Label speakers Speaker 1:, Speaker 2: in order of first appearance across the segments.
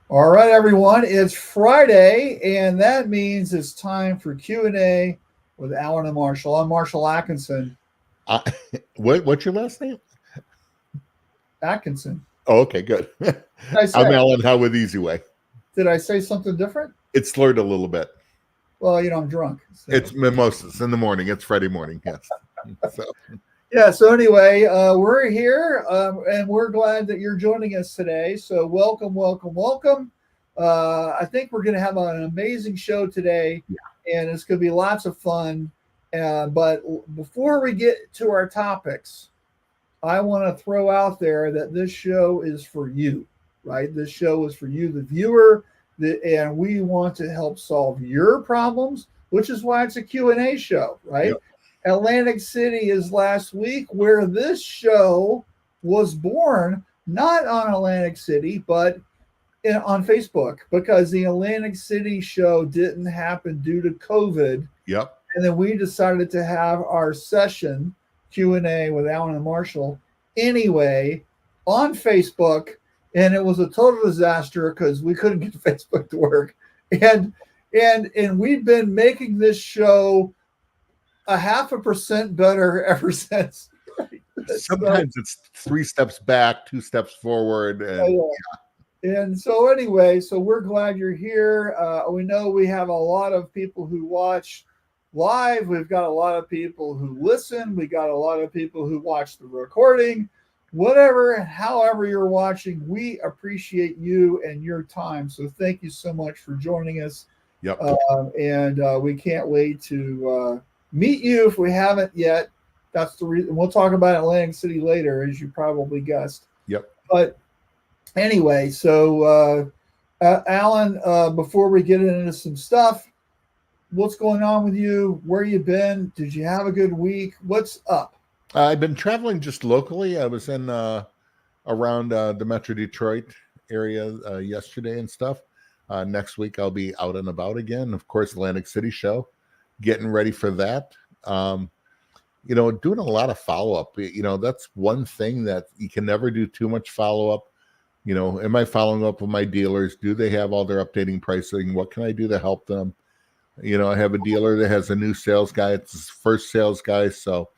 Speaker 1: All right, everyone. It's Friday, and that means it's time for Q&A with Alan and Marshall. I'm Marshall Atkinson.
Speaker 2: Uh, what's your last name?
Speaker 1: Atkinson.
Speaker 2: Oh, okay, good. I'm Alan Howe with Easy Way.
Speaker 1: Did I say something different?
Speaker 2: It's slurred a little bit.
Speaker 1: Well, I'm drunk.
Speaker 2: So. It's mimosas in the morning. It's Friday morning, yes.
Speaker 1: So anyway, we're here, and we're glad that you're joining us today. So welcome, welcome, welcome. I think we're going to have an amazing show today, and it's going to be lots of fun. But before we get to our topics, I want to throw out there that this show is for you, right? This show is for you, the viewer, and we want to help solve your problems, which is why it's a Q&A show, right? Yep. Atlantic City is last week, where this show was born, not on Atlantic City, but on Facebook, because the Atlantic City show didn't happen due to COVID.
Speaker 2: Yep.
Speaker 1: And then we decided to have our session, Q&A with Alan and Marshall, anyway, on Facebook. And it was a total disaster because we couldn't get Facebook to work. And we've been making this show 0.5% better ever since.
Speaker 2: Sometimes it's 3 steps back, 2 steps forward.
Speaker 1: And so anyway, so we're glad you're here. We know we have a lot of people who watch live. We've got a lot of people who listen. We got a lot of people who watch the recording. Whatever and however you're watching, we appreciate you and your time. So thank you so much for joining us.
Speaker 2: Yep.
Speaker 1: And we can't wait to meet you if we haven't yet. That's the reason. We'll talk about Atlantic City later, as you probably guessed.
Speaker 2: Yep.
Speaker 1: But anyway, so Alan, before we get into some stuff, what's going on with you? Where you been? Did you have a good week? What's up?
Speaker 2: I've been traveling just locally. I was in around the Metro Detroit area yesterday and stuff. Next week I'll be out and about again. Of course, Atlantic City show, getting ready for that. Doing a lot of follow-up. That's one thing that you can never do too much follow-up. Am I following up with my dealers? Do they have all their updating pricing? What can I do to help them? I have a dealer that has a new sales guy. It's his first sales guy. So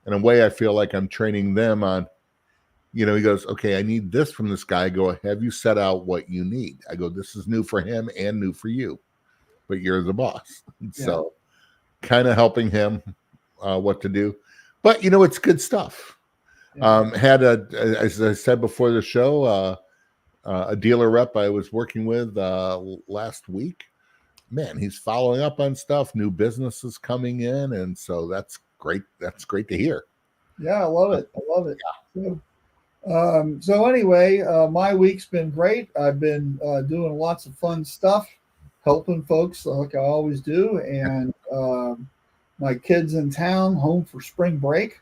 Speaker 2: in a way, I feel like I'm training them on, he goes, okay, I need this from this guy. I go, have you set out what you need? I go, this is new for him and new for you, but you're the boss. Yeah. So kind of helping him what to do. But, it's good stuff. Yeah. As I said before the show, a dealer rep I was working with last week. Man, he's following up on stuff. New businesses coming in, and so that's great. That's great to hear.
Speaker 1: Yeah, I love it. Yeah. So anyway, my week's been great. I've been doing lots of fun stuff, helping folks like I always do, and my kids in town, home for spring break.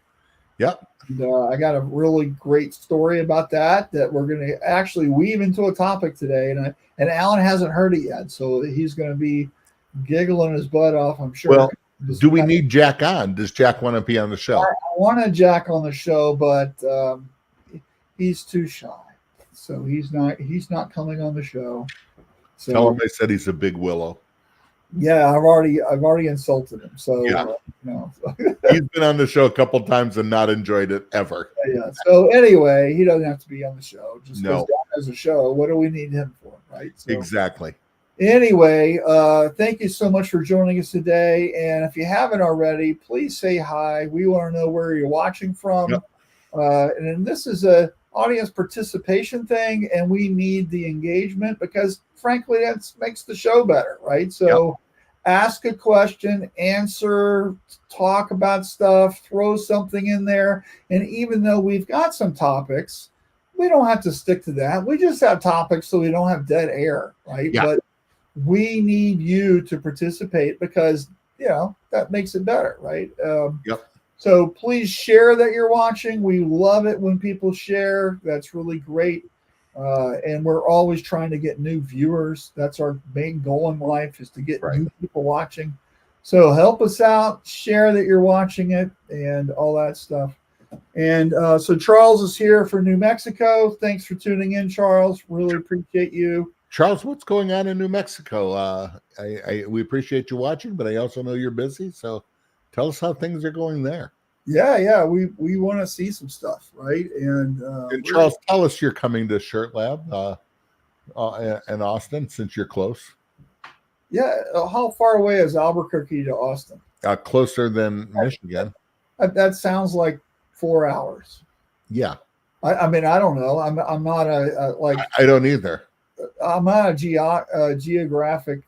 Speaker 2: Yep.
Speaker 1: And, I got a really great story about that we're going to actually weave into a topic today, and Alan hasn't heard it yet, so he's going to be giggling his butt off, I'm sure.
Speaker 2: Well, do we need Jack on? Does Jack want to be on the show?
Speaker 1: I wanted Jack on the show, but he's too shy, so he's not coming on the show. So,
Speaker 2: tell him I said he's a big willow.
Speaker 1: Yeah, I've already insulted him. So
Speaker 2: yeah. He's been on the show a couple times and not enjoyed it ever.
Speaker 1: Yeah. So anyway, he doesn't have to be on the show. Just
Speaker 2: no.
Speaker 1: As a show, what do we need him for, right? So,
Speaker 2: exactly.
Speaker 1: Anyway, thank you so much for joining us today. And if you haven't already, please say hi. We want to know where you're watching from.
Speaker 2: Yep.
Speaker 1: And this is a audience participation thing, and we need the engagement because, frankly, that makes the show better, right? So ask a question, answer, talk about stuff, throw something in there. And even though we've got some topics, we don't have to stick to that. We just have topics so we don't have dead air, right?
Speaker 2: Yeah.
Speaker 1: But we need you to participate because, that makes it better, right? So please share that you're watching. We love it when people share. That's really great. And we're always trying to get new viewers. That's our main goal in life, is to get new people watching. So help us out, share that you're watching it, and all that stuff. And so Charles is here for New Mexico. Thanks for tuning in, Charles. Really appreciate you.
Speaker 2: Charles, what's going on in New Mexico? We appreciate you watching, but I also know you're busy. So tell us how things are going there.
Speaker 1: Yeah. We want to see some stuff, right? And
Speaker 2: Charles, tell us you're coming to Shirt Lab in Austin, since you're close.
Speaker 1: Yeah. How far away is Albuquerque to Austin?
Speaker 2: Closer than Michigan.
Speaker 1: That sounds like 4 hours.
Speaker 2: Yeah.
Speaker 1: I mean, I don't know. I'm not like.
Speaker 2: I don't either.
Speaker 1: I'm not a geographic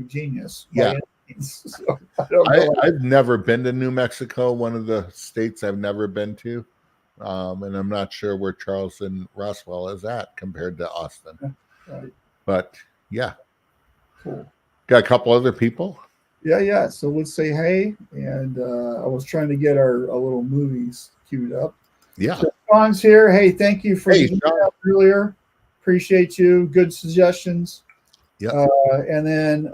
Speaker 1: genius.
Speaker 2: Yeah.
Speaker 1: So I don't know.
Speaker 2: I've never been to New Mexico, one of the states I've never been to. And I'm not sure where Charles and Roswell is at compared to Austin.
Speaker 1: Right.
Speaker 2: But yeah.
Speaker 1: Cool.
Speaker 2: Got a couple other people.
Speaker 1: Yeah. So let's say hey. And I was trying to get our little movies queued up.
Speaker 2: Yeah.
Speaker 1: So Sean's here. Hey, thank you for
Speaker 2: Hey,
Speaker 1: the earlier. Appreciate you. Good suggestions.
Speaker 2: Yeah.
Speaker 1: And then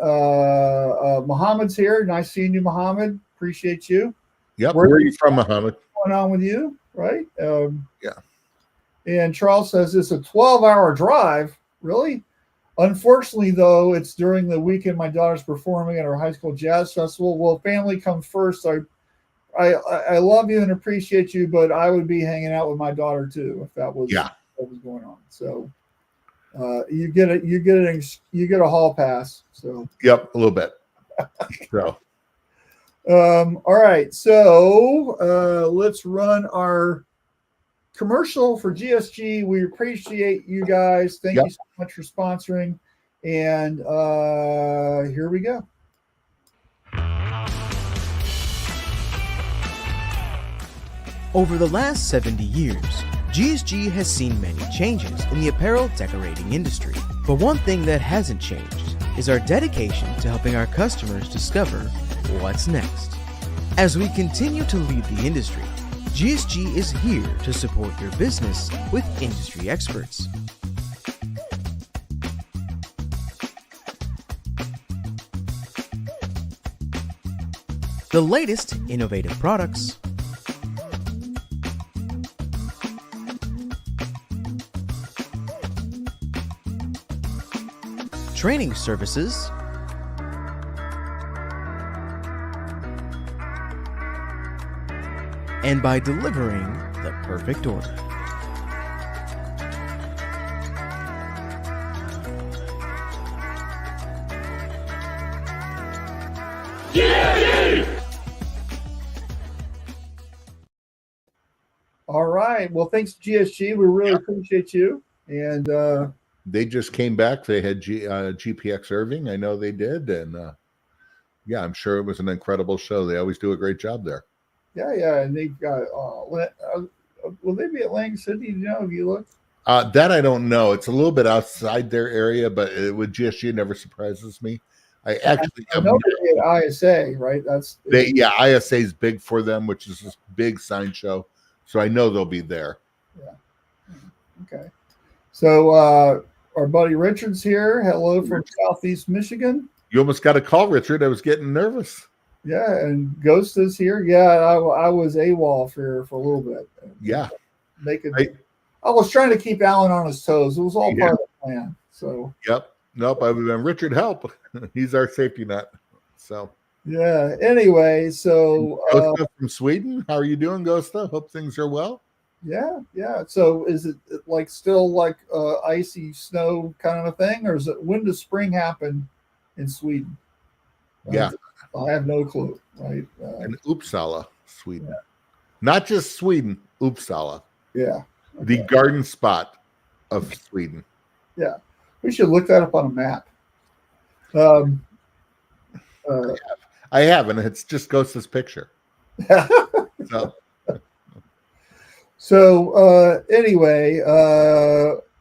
Speaker 1: Muhammad's here. Nice seeing you, Muhammad. Appreciate you.
Speaker 2: Yep. Where are you from, Muhammad?
Speaker 1: What's going on with you? Right?
Speaker 2: Yeah.
Speaker 1: And Charles says it's a 12-hour drive. Really? Unfortunately, though, it's during the weekend my daughter's performing at our high school jazz festival. Well, family comes first. I love you and appreciate you, but I would be hanging out with my daughter too if that was what was going on. So you get a hall pass. So
Speaker 2: yep, a little bit. So
Speaker 1: all right, so let's run our commercial for GSG. We appreciate you guys. Thank you so much for sponsoring. And here we go.
Speaker 3: Over the last 70 years, GSG has seen many changes in the apparel decorating industry. But one thing that hasn't changed is our dedication to helping our customers discover what's next. As we continue to lead the industry, GSG is here to support your business with industry experts. The latest innovative products, training services, and by delivering the perfect order.
Speaker 1: All right. Well, thanks, GSG. We really appreciate you. And
Speaker 2: they just came back. They had GPX Irving. I know they did. And yeah, I'm sure it was an incredible show. They always do a great job there.
Speaker 1: Yeah. And they've got, will they be at Lang City? Do you know, have you looked?
Speaker 2: That I don't know. It's a little bit outside their area, but with GSG, it never surprises me. I
Speaker 1: know they're at ISA, right?
Speaker 2: ISA is big for them, which is this big sign show. So I know they'll be there.
Speaker 1: Yeah. Okay. So our buddy Richard's here. Hello from Southeast Michigan.
Speaker 2: You almost got a call, Richard. I was getting nervous.
Speaker 1: Yeah, and Ghost is here. Yeah, I was AWOL for a little bit.
Speaker 2: Yeah.
Speaker 1: I was trying to keep Alan on his toes. It was all part of the plan. So.
Speaker 2: Yep. Nope. I've been Richard. Help. He's our safety net. So.
Speaker 1: Yeah. Anyway, so
Speaker 2: Gosta from Sweden. How are you doing, Gosta? Hope things are well.
Speaker 1: Yeah. So is it like still like icy snow kind of a thing, or is it when does spring happen in Sweden?
Speaker 2: Yeah.
Speaker 1: I have no clue. Right.
Speaker 2: In Uppsala, Sweden. Yeah. Not just Sweden, Uppsala.
Speaker 1: Yeah. Okay.
Speaker 2: The garden spot of Sweden.
Speaker 1: Yeah. We should look that up on a map.
Speaker 2: I have, and it's just Ghosta's picture.
Speaker 1: So anyway,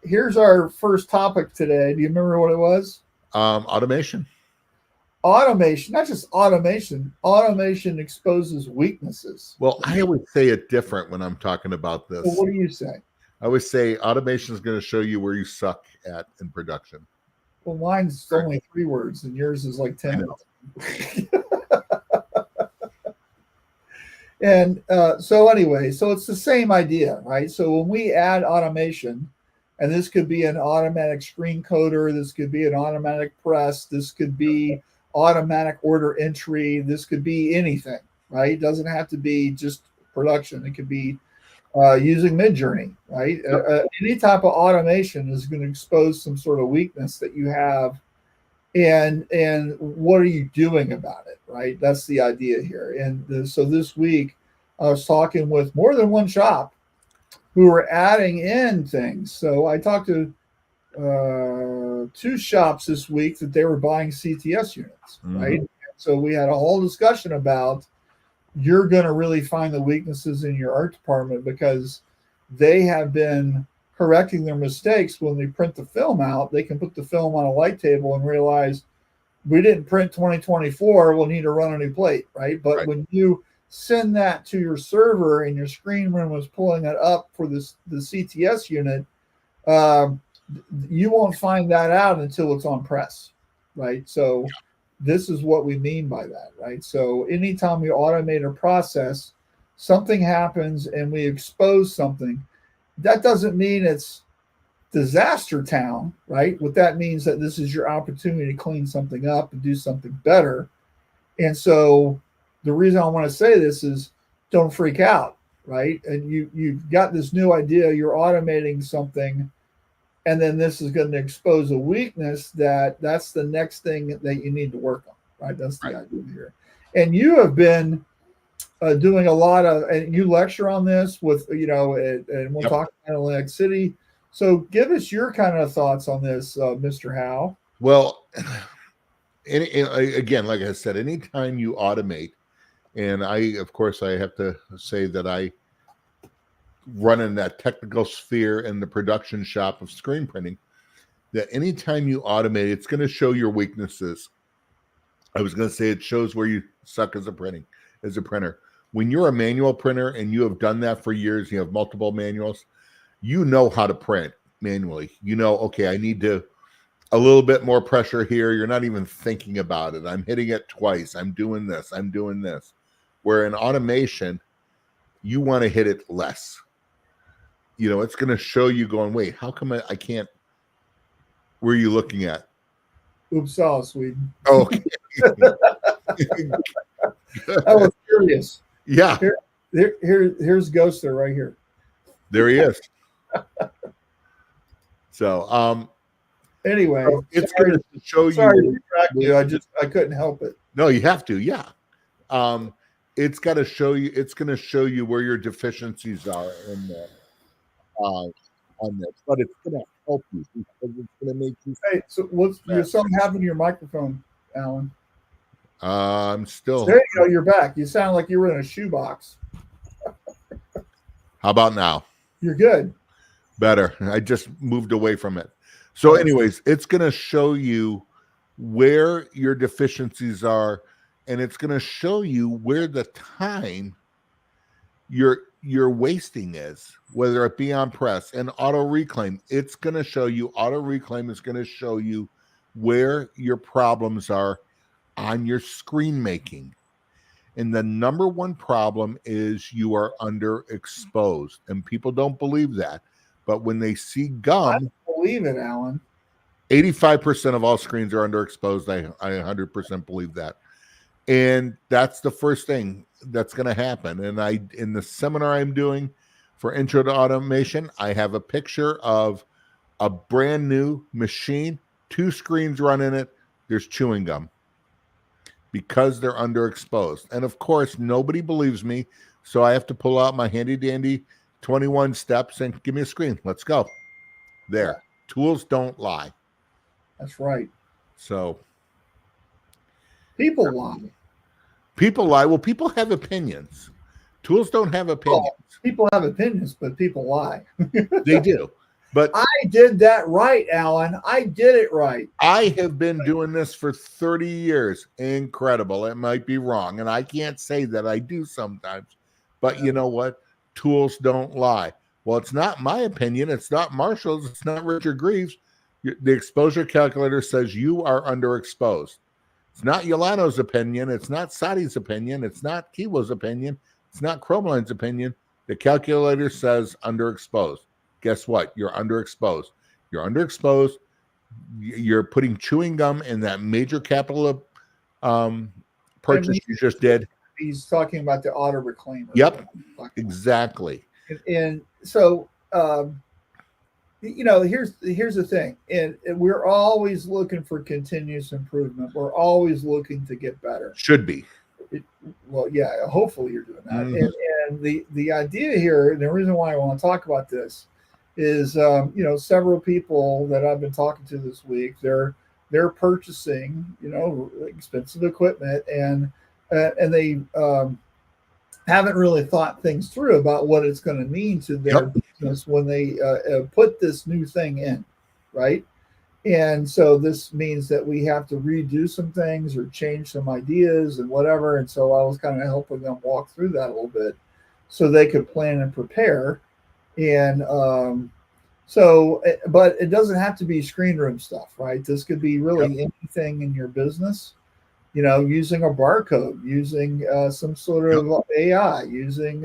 Speaker 1: here's our first topic today. Do you remember what it was?
Speaker 2: Automation.
Speaker 1: Automation, not just automation. Automation exposes weaknesses.
Speaker 2: Well, I always say it different when I'm talking about this.
Speaker 1: Well, what do you say?
Speaker 2: I always say automation is going to show you where you suck at in production.
Speaker 1: Well, mine's only 3 words, and yours is like 10. And so anyway, so it's the same idea, right? So when we add automation, And this could be an automatic screen coder. This could be an automatic press. This could be automatic order entry. This could be anything, right? It doesn't have to be just production. It could be using Midjourney, right? Any type of automation is going to expose some sort of weakness that you have, and what are you doing about it, right? That's the idea here. And so this week, I was talking with more than one shop who were adding in things. So I talked to 2 shops this week that they were buying CTS units, right? So we had a whole discussion about, you're going to really find the weaknesses in your art department, because they have been correcting their mistakes. When they print the film out, they can put the film on a light table and realize, we didn't print 2024, we'll need to run a new plate, right? But when you send that to your server and your screen room is pulling it up for the CTS unit, you won't find that out until it's on press, right? So this is what we mean by that, right? So anytime we automate a process, something happens and we expose something. That doesn't mean it's disaster town, right? What that means that this is your opportunity to clean something up and do something better. And so the reason I want to say this is, don't freak out, right? And you've got this new idea, you're automating something, and then this is going to expose a weakness. That's the next thing that you need to work on, right? That's the idea here. And you have been doing a lot of, and you lecture on this with, and we'll talk about Atlantic City. So give us your kind of thoughts on this, Mr. Howe.
Speaker 2: Well, again, like I said, anytime you automate, and of course, I have to say that I run in that technical sphere in the production shop of screen printing, that anytime you automate, it's going to show your weaknesses. I was going to say it shows where you suck as a printer. When you're a manual printer and you have done that for years, you have multiple manuals, you know how to print manually. You know, okay, I need a little bit more pressure here. You're not even thinking about it. I'm hitting it twice. I'm doing this. Where in automation, you want to hit it less. It's going to show you going, wait, how come I can't? Where are you looking at?
Speaker 1: Uppsala, Sweden.
Speaker 2: Oh, okay.
Speaker 1: I was curious.
Speaker 2: Yeah.
Speaker 1: Here's Ghoster right here.
Speaker 2: There he is. So,
Speaker 1: anyway,
Speaker 2: it's going to show you.
Speaker 1: Sorry to distract you. I couldn't help it.
Speaker 2: No, you have to. Yeah. It's got to show you. It's going to show you where your deficiencies are in there. On this, but it's going to help you because it's going to make you.
Speaker 1: Hey, so what's something happened to your microphone, Alan?
Speaker 2: I'm still.
Speaker 1: There you go. You're back. You sound like you were in a shoebox.
Speaker 2: How about now?
Speaker 1: You're good.
Speaker 2: Better. I just moved away from it. So, anyways, it's going to show you where your deficiencies are, and it's going to show you where the time you're wasting is, whether it be on press and auto reclaim. It's going to show you, auto reclaim is going to show you where your problems are on your screen making. And the number one problem is you are underexposed. And people don't believe that. But when they see gum,
Speaker 1: I believe it, Alan.
Speaker 2: 85% of all screens are underexposed. I 100% believe that. And that's the first thing that's going to happen. And in the seminar I'm doing for Intro to Automation, I have a picture of a brand new machine, 2 screens running it. There's chewing gum because they're underexposed. And of course, nobody believes me. So I have to pull out my handy dandy 21 steps and give me a screen. Let's go. There. Tools don't lie.
Speaker 1: That's right.
Speaker 2: So
Speaker 1: people lie.
Speaker 2: People lie. Well, people have opinions. Tools don't have opinions.
Speaker 1: Oh, people have opinions, but people lie.
Speaker 2: They do. But
Speaker 1: I did that right, Alan. I did it right.
Speaker 2: I have been doing this for 30 years. Incredible. It might be wrong. And I can't say that I do sometimes. But you know what? Tools don't lie. Well, it's not my opinion. It's not Marshall's. It's not Richard Greaves. The exposure calculator says you are underexposed. It's not Yolano's opinion. It's not Sadi's opinion. It's not Kiwo's opinion. It's not Chromaline's opinion. The calculator says underexposed. guess what? You're underexposed. You're underexposed. You're putting chewing gum in that major capital purchase you just did.
Speaker 1: He's talking about the auto reclaimer.
Speaker 2: Yep, exactly.
Speaker 1: And so, here's the thing, and we're always looking for continuous improvement. We're always looking to get better.
Speaker 2: Should be.
Speaker 1: Well, yeah, hopefully you're doing that. And the idea here, and the reason why I want to talk about this is, several people that I've been talking to this week, they're purchasing, expensive equipment, and they haven't really thought things through about what it's going to mean to their business when they put this new thing in, right? And so this means that we have to redo some things or change some ideas and whatever. And so I was kind of helping them walk through that a little bit so they could plan and prepare. And but it doesn't have to be screen room stuff, right? This could be really anything in your business, using a barcode, using some sort of AI, using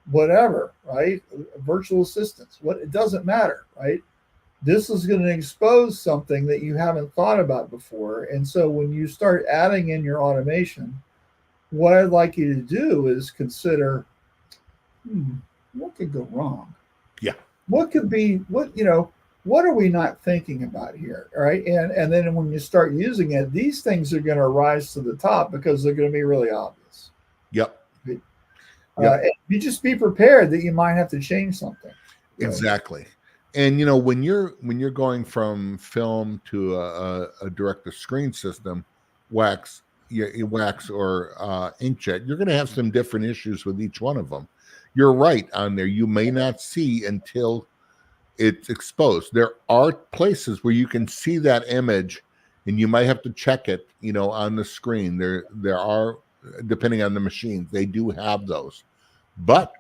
Speaker 1: whatever, right? Virtual assistants, it doesn't matter, right? This is going to expose something that you haven't thought about before. And so when you start adding in your automation, what I'd like you to do is consider, what could go wrong?
Speaker 2: Yeah.
Speaker 1: What could be, what are we not thinking about here? All right. And then when you start using it, these things are going to rise to the top because they're going to be really obvious.
Speaker 2: Yep.
Speaker 1: You just be prepared that you might have to change something.
Speaker 2: Exactly. And when you're going from film to a direct-to-screen system, wax or inkjet, you're going to have some different issues with each one of them. You're right on there. You may not see until it's exposed. There are places where you can see that image, and you might have to check it, on the screen. There are, depending on the machines, they do have those, but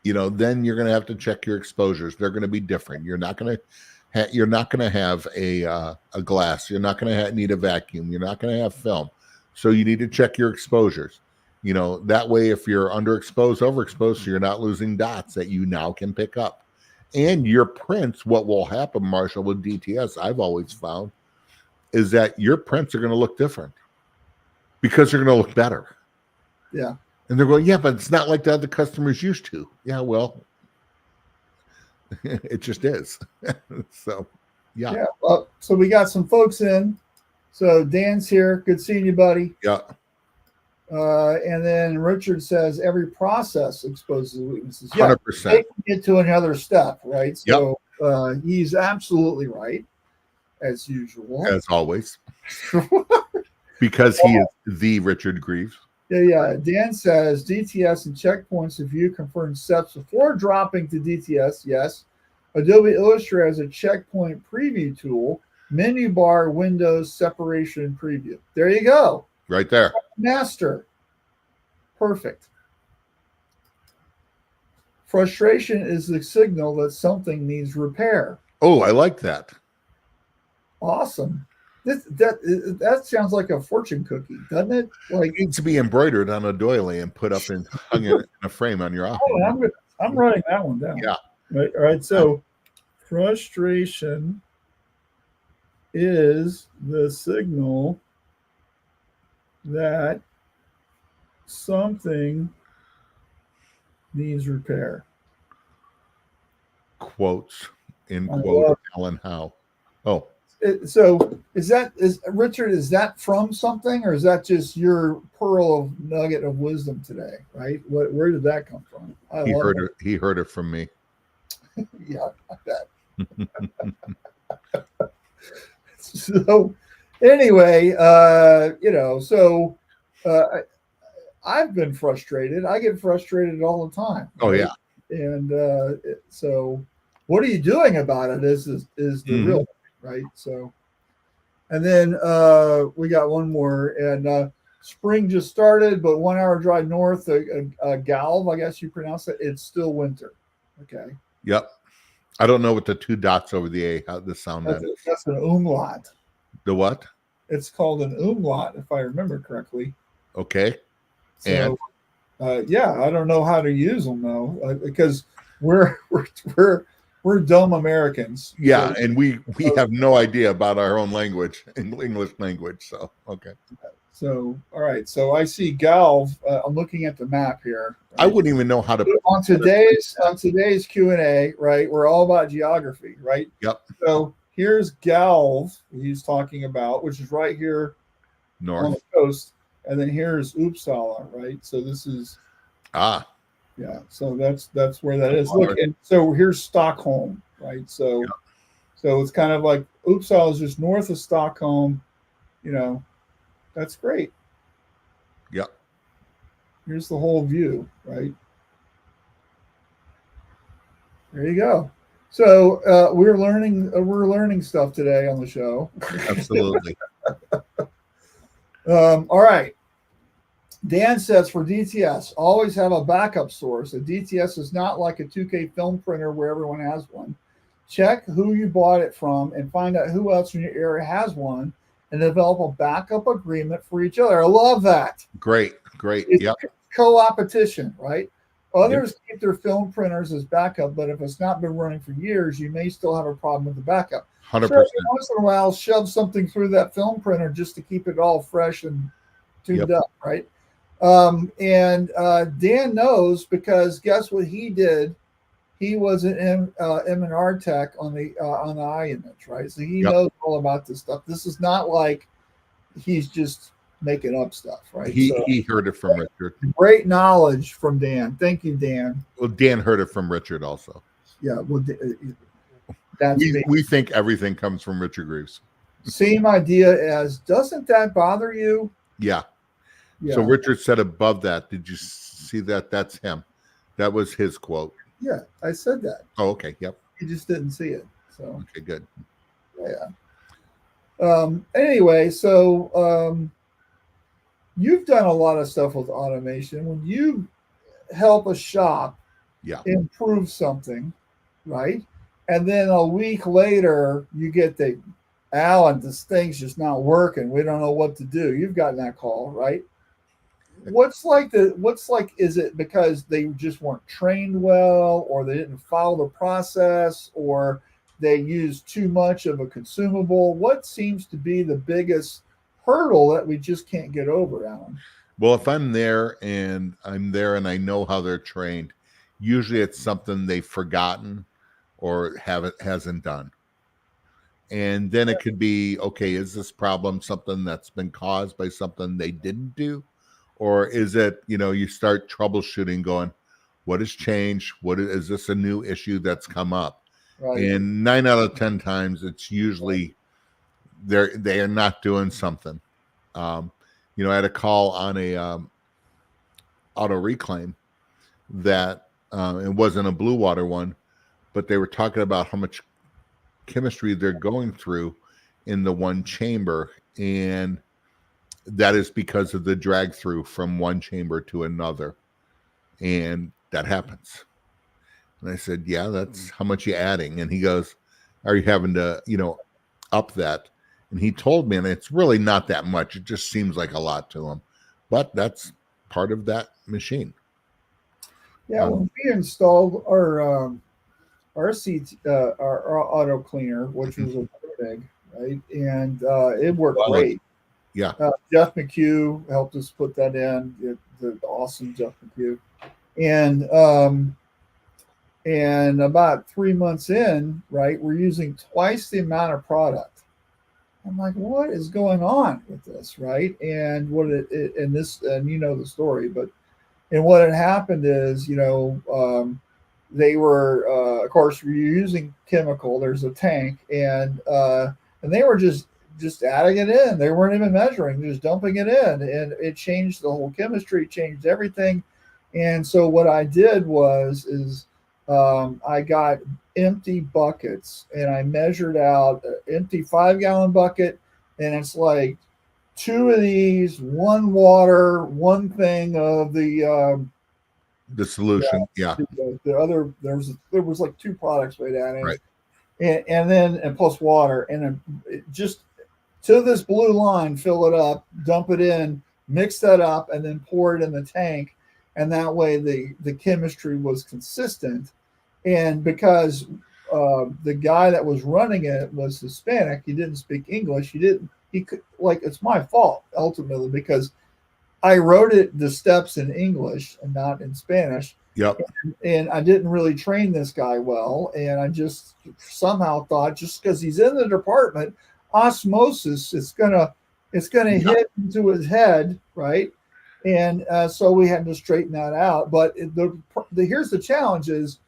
Speaker 2: then you're going to have to check your exposures. They're going to be different. You're not going to have a glass. You're not going to need a vacuum. You're not going to have film. So you need to check your exposures. That way, if you're underexposed, overexposed, so you're not losing dots that you now can pick up. And your prints, what will happen, Marshall, with DTS, I've always found, is that your prints are going to look different because they're going to look better.
Speaker 1: Yeah.
Speaker 2: And they're going, yeah, but it's not like the other customers used to. Yeah, well, it just is. So, yeah.
Speaker 1: Yeah. Well, so we got some folks in. So Dan's here. Good seeing you, buddy.
Speaker 2: Yeah.
Speaker 1: And then Richard says every process exposes weaknesses.
Speaker 2: 100%.
Speaker 1: Taking it to another step, right? So he's absolutely right, as usual.
Speaker 2: As always. Because he is the Richard Greaves.
Speaker 1: Yeah. Dan says DTS and checkpoints of view confirm steps before dropping to DTS. Yes. Adobe Illustrator has a checkpoint preview tool, menu bar, windows, separation, preview. There you go.
Speaker 2: Right there.
Speaker 1: Master. Perfect. Frustration is the signal that something needs repair.
Speaker 2: Oh, I like that.
Speaker 1: Awesome. That sounds like a fortune cookie, doesn't it? Like,
Speaker 2: It needs to be embroidered on a doily and put up and hung in a frame on your office.
Speaker 1: Oh, I'm writing that one down.
Speaker 2: Yeah.
Speaker 1: Right. All right. So, frustration is the signal that something needs repair.
Speaker 2: Quotes in quote Alan Howe. Oh.
Speaker 1: So is Richard, is that from something, or is that just your pearl of nugget of wisdom today? Right? Where did that come from?
Speaker 2: He heard it from me.
Speaker 1: Yeah, I bet. So anyway, I've been frustrated. I get frustrated all the time.
Speaker 2: Oh,
Speaker 1: right?
Speaker 2: yeah.
Speaker 1: And so what are you doing about it is the real thing, right? So, and then we got one more, and spring just started, but 1 hour drive north, Galv, I guess you pronounce it, it's still winter. Okay.
Speaker 2: Yep. I don't know what the two dots over the A, how this sound.
Speaker 1: That's an umlaut.
Speaker 2: The what?
Speaker 1: It's called an umlaut, if I remember correctly.
Speaker 2: Okay.
Speaker 1: So, I don't know how to use them though, because we're we're dumb Americans.
Speaker 2: Yeah,
Speaker 1: So,
Speaker 2: and we have no idea about our own language, English language. So okay.
Speaker 1: so all right. So I see Galv. I'm looking at the map here.
Speaker 2: I
Speaker 1: Right?
Speaker 2: wouldn't even know how to.
Speaker 1: On today's Q&A, right? We're all about geography, right?
Speaker 2: Yep.
Speaker 1: So here's Galv. He's talking about, which is right here on
Speaker 2: North.
Speaker 1: the coast, and then here's Uppsala, right? So this is yeah. So that's where that is. Look, and so here's Stockholm, right? So
Speaker 2: Yep.
Speaker 1: so it's kind of like Uppsala is just north of Stockholm. You know, that's great.
Speaker 2: Yep.
Speaker 1: Here's the whole view, right? There you go. So we're learning stuff today on the show.
Speaker 2: Absolutely.
Speaker 1: All right. Dan says for DTS, always have a backup source. A DTS is not like a 2K film printer where everyone has one. Check who you bought it from and find out who else in your area has one and develop a backup agreement for each other. I love that.
Speaker 2: Great.
Speaker 1: It's
Speaker 2: Yep.
Speaker 1: co-opetition, right? Others keep their film printers as backup, but if it's not been running for years, you may still have a problem with the backup.
Speaker 2: 100%.
Speaker 1: Sure, once in a while, shove something through that film printer just to keep it all fresh and tuned up, right? And Dan knows because guess what he did? He was an M&R tech on the eye image, right? So he knows all about this stuff. This is not like he's just making up stuff, right?
Speaker 2: He heard it from Richard.
Speaker 1: Great knowledge from Dan. Thank you, Dan.
Speaker 2: Well, Dan heard it from Richard also.
Speaker 1: Yeah, well, that's
Speaker 2: we think everything comes from Richard Greaves.
Speaker 1: Same idea as, doesn't that bother you?
Speaker 2: Yeah.
Speaker 1: Yeah.
Speaker 2: So Richard said above that, did you see that? That's him. That was his quote.
Speaker 1: Yeah, I said that.
Speaker 2: Oh, okay. Yep.
Speaker 1: He just didn't see it. So
Speaker 2: okay, good.
Speaker 1: Yeah. Anyway, so you've done a lot of stuff with automation. When you help a shop improve something, right? And then a week later, you get Alan, this thing's just not working. We don't know what to do. You've gotten that call, right? Is it because they just weren't trained well, or they didn't follow the process, or they used too much of a consumable? What seems to be the biggest hurdle that we just can't get over, Alan?
Speaker 2: Well, if I'm there and I know how they're trained, usually it's something they've forgotten or hasn't done. And then it could be, okay, is this problem something that's been caused by something they didn't do? Or is it, you start troubleshooting going, what has changed? Is this a new issue that's come up? Right. And 9 out of 10 times, it's usually they are not doing something. I had a call on a auto reclaim that it wasn't a blue water one, but they were talking about how much chemistry they're going through in the one chamber, and that is because of the drag through from one chamber to another, and that happens. And I said, yeah, that's how much you're adding. And he goes, are you having to up that? And he told me, and it's really not that much, it just seems like a lot to him, but that's part of that machine.
Speaker 1: When we installed our auto cleaner, which was a big, right? And it worked great.
Speaker 2: Yeah.
Speaker 1: Jeff McHugh helped us put that in. The awesome Jeff McHugh. And about 3 months in, right, we're using twice the amount of product. I'm like, what is going on with this, right? And what and the story, but what had happened is, they were, of course, we're using chemical. There's a tank, and they were just adding it in. They weren't even measuring, just dumping it in, and it changed the whole chemistry, changed everything. And so what I did is I got empty buckets, and I measured out an empty 5-gallon bucket, and it's like 2 of these, 1 water, 1 thing of the
Speaker 2: solution.
Speaker 1: The other, there was like 2 products we'd add in,
Speaker 2: right.
Speaker 1: and plus water, and then just to this blue line, fill it up, dump it in, mix that up, and then pour it in the tank. And that way the chemistry was consistent. And because the guy that was running it was Hispanic. He didn't speak English. He could, like, it's my fault ultimately because I wrote the steps in English and not in Spanish.
Speaker 2: Yep.
Speaker 1: And I didn't really train this guy well. And I just somehow thought just because he's in the department, osmosis, it's gonna hit into his head, right? And so we had to straighten that out. But here's the challenge is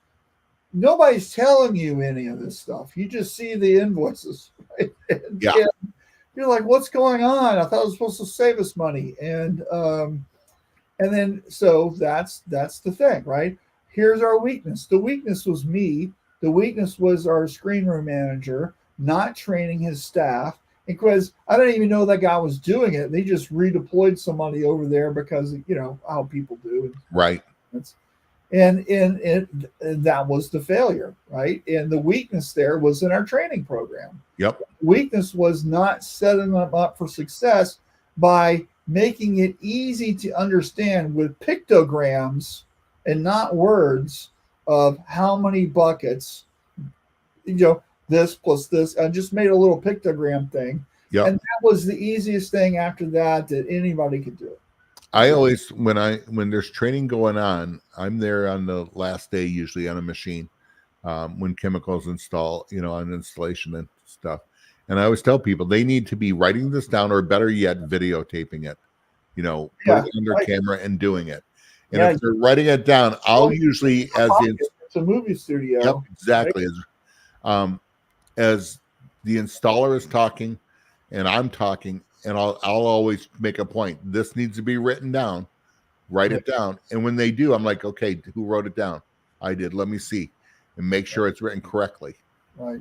Speaker 1: nobody's telling you any of this stuff. You just see the invoices, right? And you're like, what's going on? I thought it was supposed to save us money. And then so that's the thing, right? Here's our weakness. The weakness was me. The weakness was our screen room manager not training his staff. Because I didn't even know that guy was doing it. They just redeployed somebody over there because, you know, how people do.
Speaker 2: Right.
Speaker 1: And that was the failure, right? And the weakness there was in our training program.
Speaker 2: Yep.
Speaker 1: Weakness was not setting them up for success by making it easy to understand with pictograms and not words of how many buckets, you know, this plus this. I just made a little pictogram thing.
Speaker 2: Yep.
Speaker 1: And that was the easiest thing after that anybody could do.
Speaker 2: I always, when there's training going on, I'm there on the last day, usually on a machine, when chemicals install, you know, on installation and stuff. And I always tell people they need to be writing this down, or better yet, videotaping it, you know, put it under camera and doing it. And if they're writing it down, I'll usually,
Speaker 1: it's a movie studio.
Speaker 2: Yep, exactly.
Speaker 1: Right?
Speaker 2: As the installer is talking and I'm talking, and I'll always make a point. This needs to be written down. Write it down. And when they do, I'm like, okay, who wrote it down? I did. Let me see. And make sure it's written correctly.
Speaker 1: Right.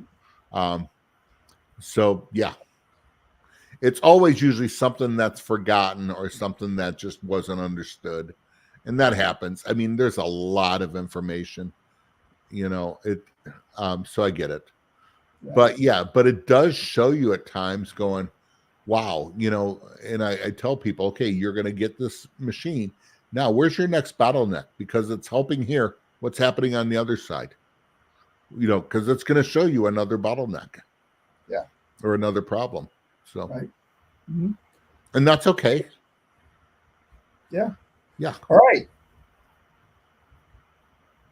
Speaker 2: So, yeah. It's always usually something that's forgotten or something that just wasn't understood. And that happens. I mean, there's a lot of information, you know, so I get it. But it does show you at times going, wow, you know, and I tell people, okay, you're going to get this machine. Now, where's your next bottleneck? Because it's helping here. What's happening on the other side? You know, because it's going to show you another bottleneck.
Speaker 1: Yeah.
Speaker 2: Or another problem. So,
Speaker 1: right. Mm-hmm.
Speaker 2: And that's okay.
Speaker 1: Yeah.
Speaker 2: Yeah.
Speaker 1: All right.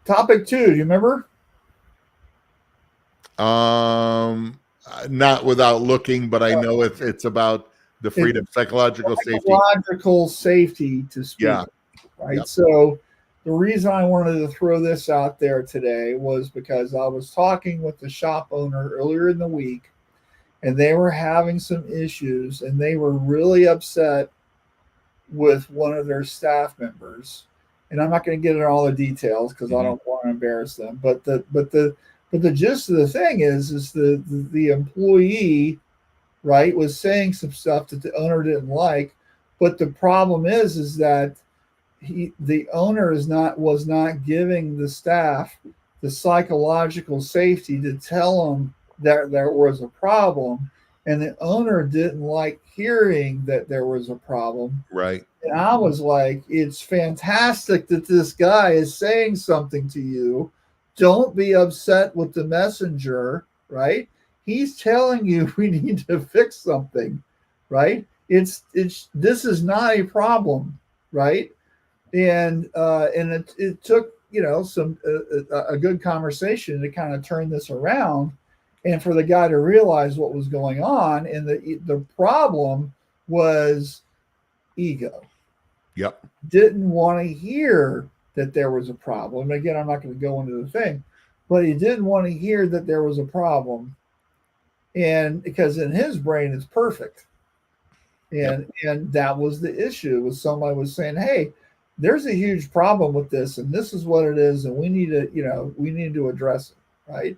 Speaker 1: Topic 2, do you remember?
Speaker 2: Not without looking, but I know it's about the freedom, psychological safety.
Speaker 1: Psychological safety to speak.
Speaker 2: Yeah.
Speaker 1: Right.
Speaker 2: Yep.
Speaker 1: So the reason I wanted to throw this out there today was because I was talking with the shop owner earlier in the week, and they were having some issues, and they were really upset with one of their staff members. And I'm not going to get into all the details because I don't want to embarrass them. But the gist of the thing is the employee, right, was saying some stuff that the owner didn't like. But the problem is that the owner was not giving the staff the psychological safety to tell them that there was a problem, and the owner didn't like hearing that there was a problem.
Speaker 2: Right.
Speaker 1: And I was like, it's fantastic that this guy is saying something to you. Don't be upset with the messenger, right? He's telling you we need to fix something, right? This is not a problem, right? And it took, you know, a good conversation to kind of turn this around, and for the guy to realize what was going on. And the problem was ego.
Speaker 2: Yep.
Speaker 1: Didn't want to hear that there was a problem. Again, I'm not going to go into the thing, but he didn't want to hear that there was a problem. And because in his brain, it's perfect. And that was the issue, was somebody was saying, hey, there's a huge problem with this, and this is what it is, and we need to address it, right?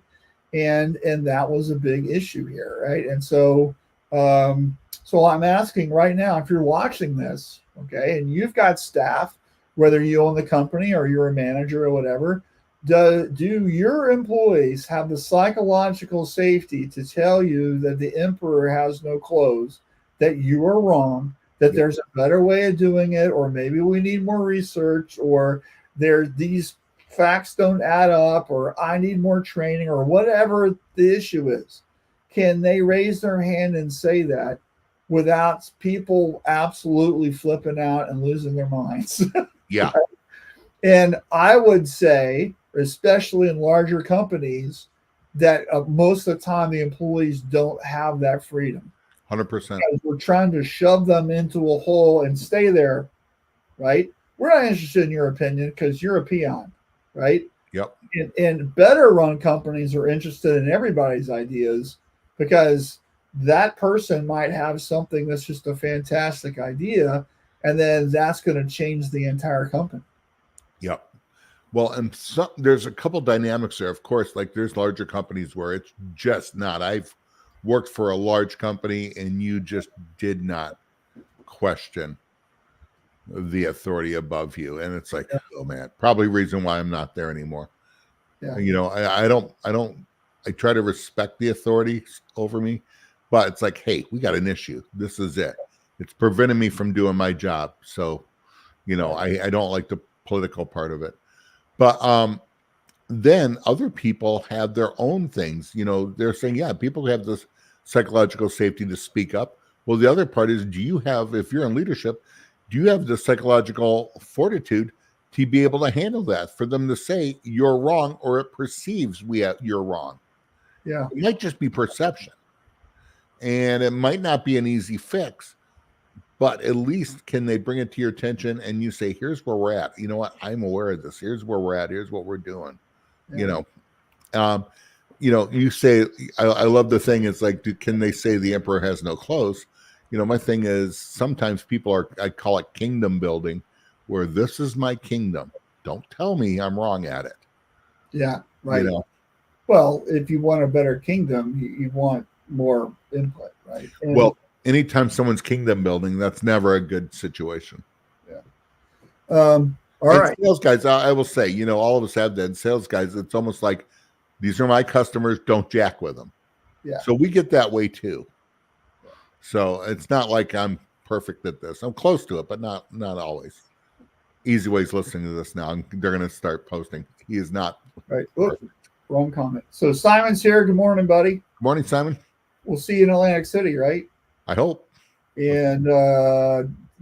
Speaker 1: And that was a big issue here, right? And so I'm asking right now, if you're watching this, okay, and you've got staff, whether you own the company or you're a manager or whatever, do your employees have the psychological safety to tell you that the emperor has no clothes, that you are wrong, that there's a better way of doing it, or maybe we need more research, or there these facts don't add up, or I need more training, or whatever the issue is, can they raise their hand and say that without people absolutely flipping out and losing their minds?
Speaker 2: Yeah.
Speaker 1: And I would say, especially in larger companies, that most of the time the employees don't have that freedom.
Speaker 2: 100%.
Speaker 1: Because we're trying to shove them into a hole and stay there, right? We're not interested in your opinion because you're a peon, right?
Speaker 2: Yep.
Speaker 1: And better run companies are interested in everybody's ideas, because that person might have something that's just a fantastic idea, and then that's going to change the entire company.
Speaker 2: Yep. Well, and there's a couple dynamics there. Of course, like there's larger companies where it's just not. I've worked for a large company and you just did not question the authority above you. And it's like, oh man, probably reason why I'm not there anymore.
Speaker 1: Yeah.
Speaker 2: You know, I try to respect the authority over me, but it's like, hey, we got an issue. This is it. It's preventing me from doing my job. So, you know, I don't like the political part of it. But then other people have their own things. You know, they're saying, yeah, people have this psychological safety to speak up. Well, the other part is, do you have, if you're in leadership, do you have the psychological fortitude to be able to handle that, for them to say you're wrong, or it perceives you're wrong?
Speaker 1: Yeah.
Speaker 2: It might just be perception. And it might not be an easy fix, but at least can they bring it to your attention and you say, here's where we're at. You know what? I'm aware of this. Here's where we're at. Here's what we're doing. Yeah. You say, I love the thing. It's like, can they say the emperor has no clothes? You know, my thing is, sometimes people I call it kingdom building, where this is my kingdom. Don't tell me I'm wrong at it.
Speaker 1: Yeah. Right.
Speaker 2: You know?
Speaker 1: Well, if you want a better kingdom, you want more input, right? And,
Speaker 2: well, anytime someone's kingdom building, that's never a good situation.
Speaker 1: Yeah. All right.
Speaker 2: Sales guys, I will say, you know, all of us have that. Sales guys, it's almost like, these are my customers, don't jack with them.
Speaker 1: Yeah.
Speaker 2: So we get that way too. Yeah. So it's not like I'm perfect at this. I'm close to it, but not always. Easy Way's listening to this now, and they're going to start posting. He is not.
Speaker 1: Right. Oops, wrong comment. So Simon's here. Good morning, buddy.
Speaker 2: Good morning, Simon.
Speaker 1: We'll see you in Atlantic City, right?
Speaker 2: I hope.
Speaker 1: And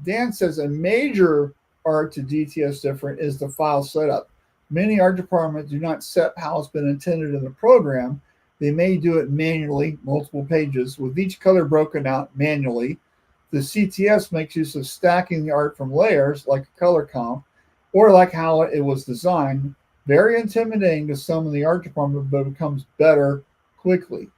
Speaker 1: Dan says a major art to DTS different is the file setup. Many art departments do not set how it's been intended in the program. They may do it manually, multiple pages, with each color broken out manually. The CTS makes use of stacking the art from layers, like a color comp, or like how it was designed. Very intimidating to some in the art department, but it becomes better quickly.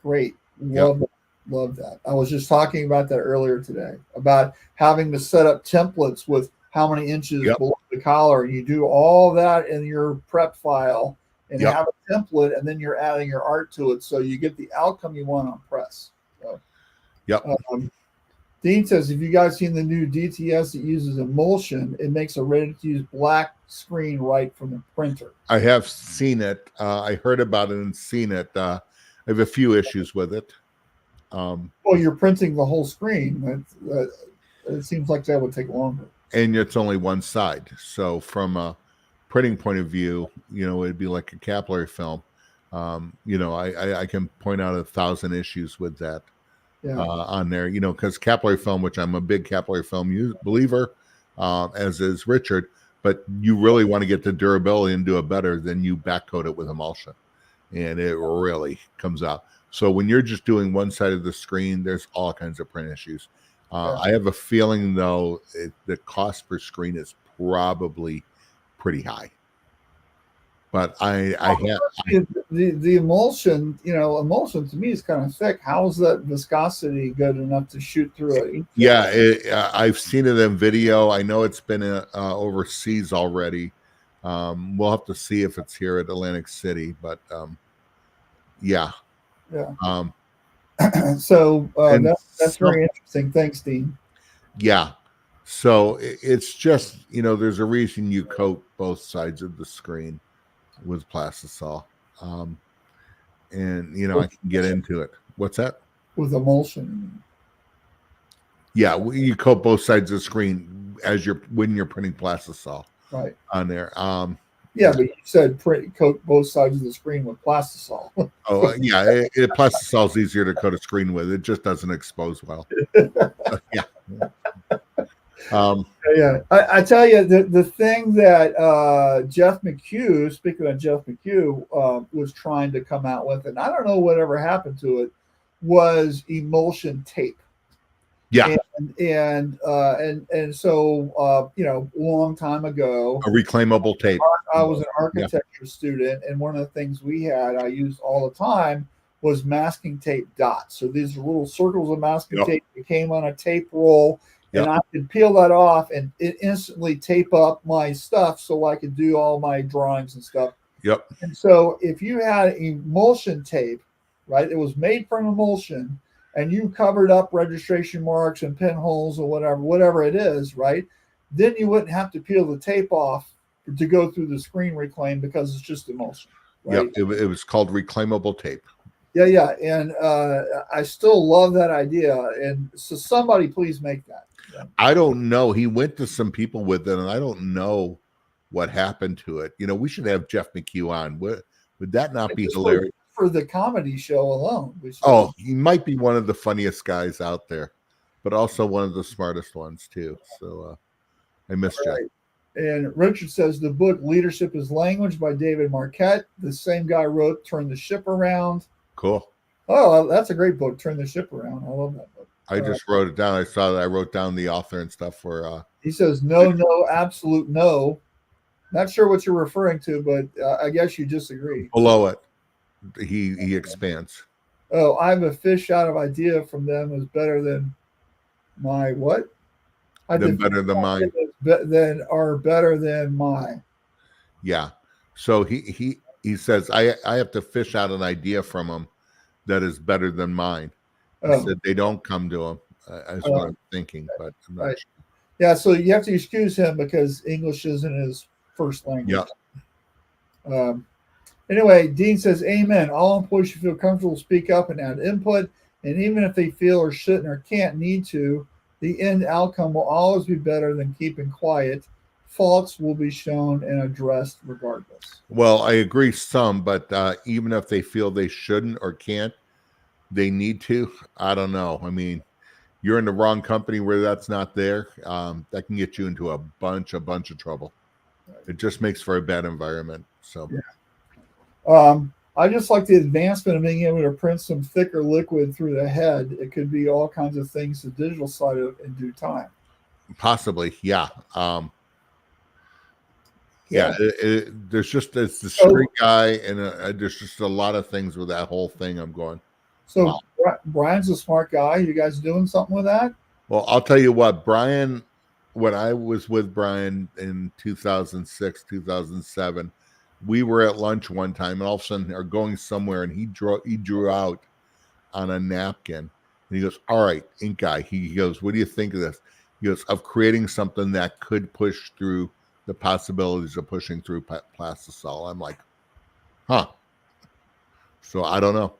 Speaker 1: Great. Love that. I was just talking about that earlier today, about having to set up templates with how many inches below the collar. You do all that in your prep file and have a template, and then you're adding your art to it, so you get the outcome you want on press. So, Dean says, have you guys seen the new DTS that uses emulsion? It makes a ready-to-use black screen right from the printer.
Speaker 2: I have seen it. I heard about it and seen it. I have a few issues with it.
Speaker 1: Well, you're printing the whole screen. It seems like that would take longer.
Speaker 2: And it's only one side. So from a printing point of view, you know, it'd be like a capillary film. You know, I can point out 1,000 issues with that on there, you know, because capillary film, which I'm a big capillary film believer, as is Richard, but you really want to get the durability and do it better, then you back coat it with emulsion, and it really comes out. So when you're just doing one side of the screen, there's all kinds of print issues. I have a feeling, though, the cost per screen is probably pretty high. But the
Speaker 1: emulsion, you know, emulsion to me is kind of thick. How is that viscosity good enough to shoot through it?
Speaker 2: Yeah, I've seen it in video. I know it's been overseas already. We'll have to see if it's here at Atlantic City, but yeah.
Speaker 1: So that's very interesting. Thanks, Dean.
Speaker 2: Yeah. So it's just, you know, there's a reason you coat both sides of the screen with plastisol. And, you know, I can get into it. What's that?
Speaker 1: With emulsion.
Speaker 2: Yeah, you coat both sides of the screen when you're printing plastisol
Speaker 1: right
Speaker 2: on there.
Speaker 1: Yeah, but you said coat both sides of the screen with plastisol.
Speaker 2: Oh, yeah. Plastisol's easier to coat a screen with. It just doesn't expose well. Yeah.
Speaker 1: Yeah, I tell you, the thing that Jeff McHugh, speaking of Jeff McHugh, was trying to come out with, and I don't know whatever happened to it, was emulsion tape.
Speaker 2: Yeah.
Speaker 1: And so long time ago,
Speaker 2: A reclaimable tape.
Speaker 1: I was an architecture student, and one of the things I used all the time was masking tape dots. So these are little circles of masking tape that came on a tape roll, and I could peel that off and it instantly tape up my stuff so I could do all my drawings and stuff.
Speaker 2: Yep.
Speaker 1: And so if you had emulsion tape, right, it was made from emulsion, and you covered up registration marks and pinholes or whatever it is, right, then you wouldn't have to peel the tape off to go through the screen reclaim because it's just emulsion. Right?
Speaker 2: Yep. It was called reclaimable tape.
Speaker 1: Yeah. And I still love that idea. And so somebody please make that. Yeah.
Speaker 2: I don't know. He went to some people with it, and I don't know what happened to it. We should have Jeff McHugh on. Would that not be hilarious?
Speaker 1: For the comedy show alone.
Speaker 2: He might be one of the funniest guys out there, but also one of the smartest ones too. So I miss Jeff.
Speaker 1: And Richard says the book Leadership is Language by David Marquette. The same guy wrote Turn the Ship Around.
Speaker 2: Cool.
Speaker 1: Oh, that's a great book, Turn the Ship Around. I love that book.
Speaker 2: I just wrote it down. I saw that I wrote down the author and stuff for
Speaker 1: he says no, absolute no. Not sure what you're referring to, but I guess you disagree.
Speaker 2: Below it, he expands.
Speaker 1: Oh, I have a fish out of idea from them is better than my what?
Speaker 2: Better than mine.
Speaker 1: Are better than my.
Speaker 2: Yeah. So he says I have to fish out an idea from him that is better than mine. He said they don't come to him. That's what I'm thinking, but I'm not sure.
Speaker 1: Yeah, so you have to excuse him because English isn't his first language.
Speaker 2: Yeah.
Speaker 1: Anyway, Dean says, amen. All employees should feel comfortable to speak up and add input. And even if they feel or shouldn't or can't need to, the end outcome will always be better than keeping quiet. Faults will be shown and addressed regardless.
Speaker 2: Well, I agree some, but even if they feel they shouldn't or can't, they need to. I don't know. I mean, you're in the wrong company where that's not there. That can get you into a bunch of trouble. It just makes for a bad environment. So,
Speaker 1: yeah. I just like the advancement of being able to print some thicker liquid through the head. It could be all kinds of things, the digital side of it in due time.
Speaker 2: Possibly, yeah. It's the street guy, and there's just a lot of things with that whole thing. I'm going.
Speaker 1: So
Speaker 2: wow.
Speaker 1: Brian's a smart guy. You guys doing something with that?
Speaker 2: Well, I'll tell you what, Brian. When I was with Brian in 2006, 2007, we were at lunch one time, and all of a sudden are going somewhere, and he drew out on a napkin, and he goes, "All right, ink guy." He goes, "What do you think of this?" He goes, "Of creating something that could push through the possibilities of pushing through plastisol." I'm like, huh. So I don't know.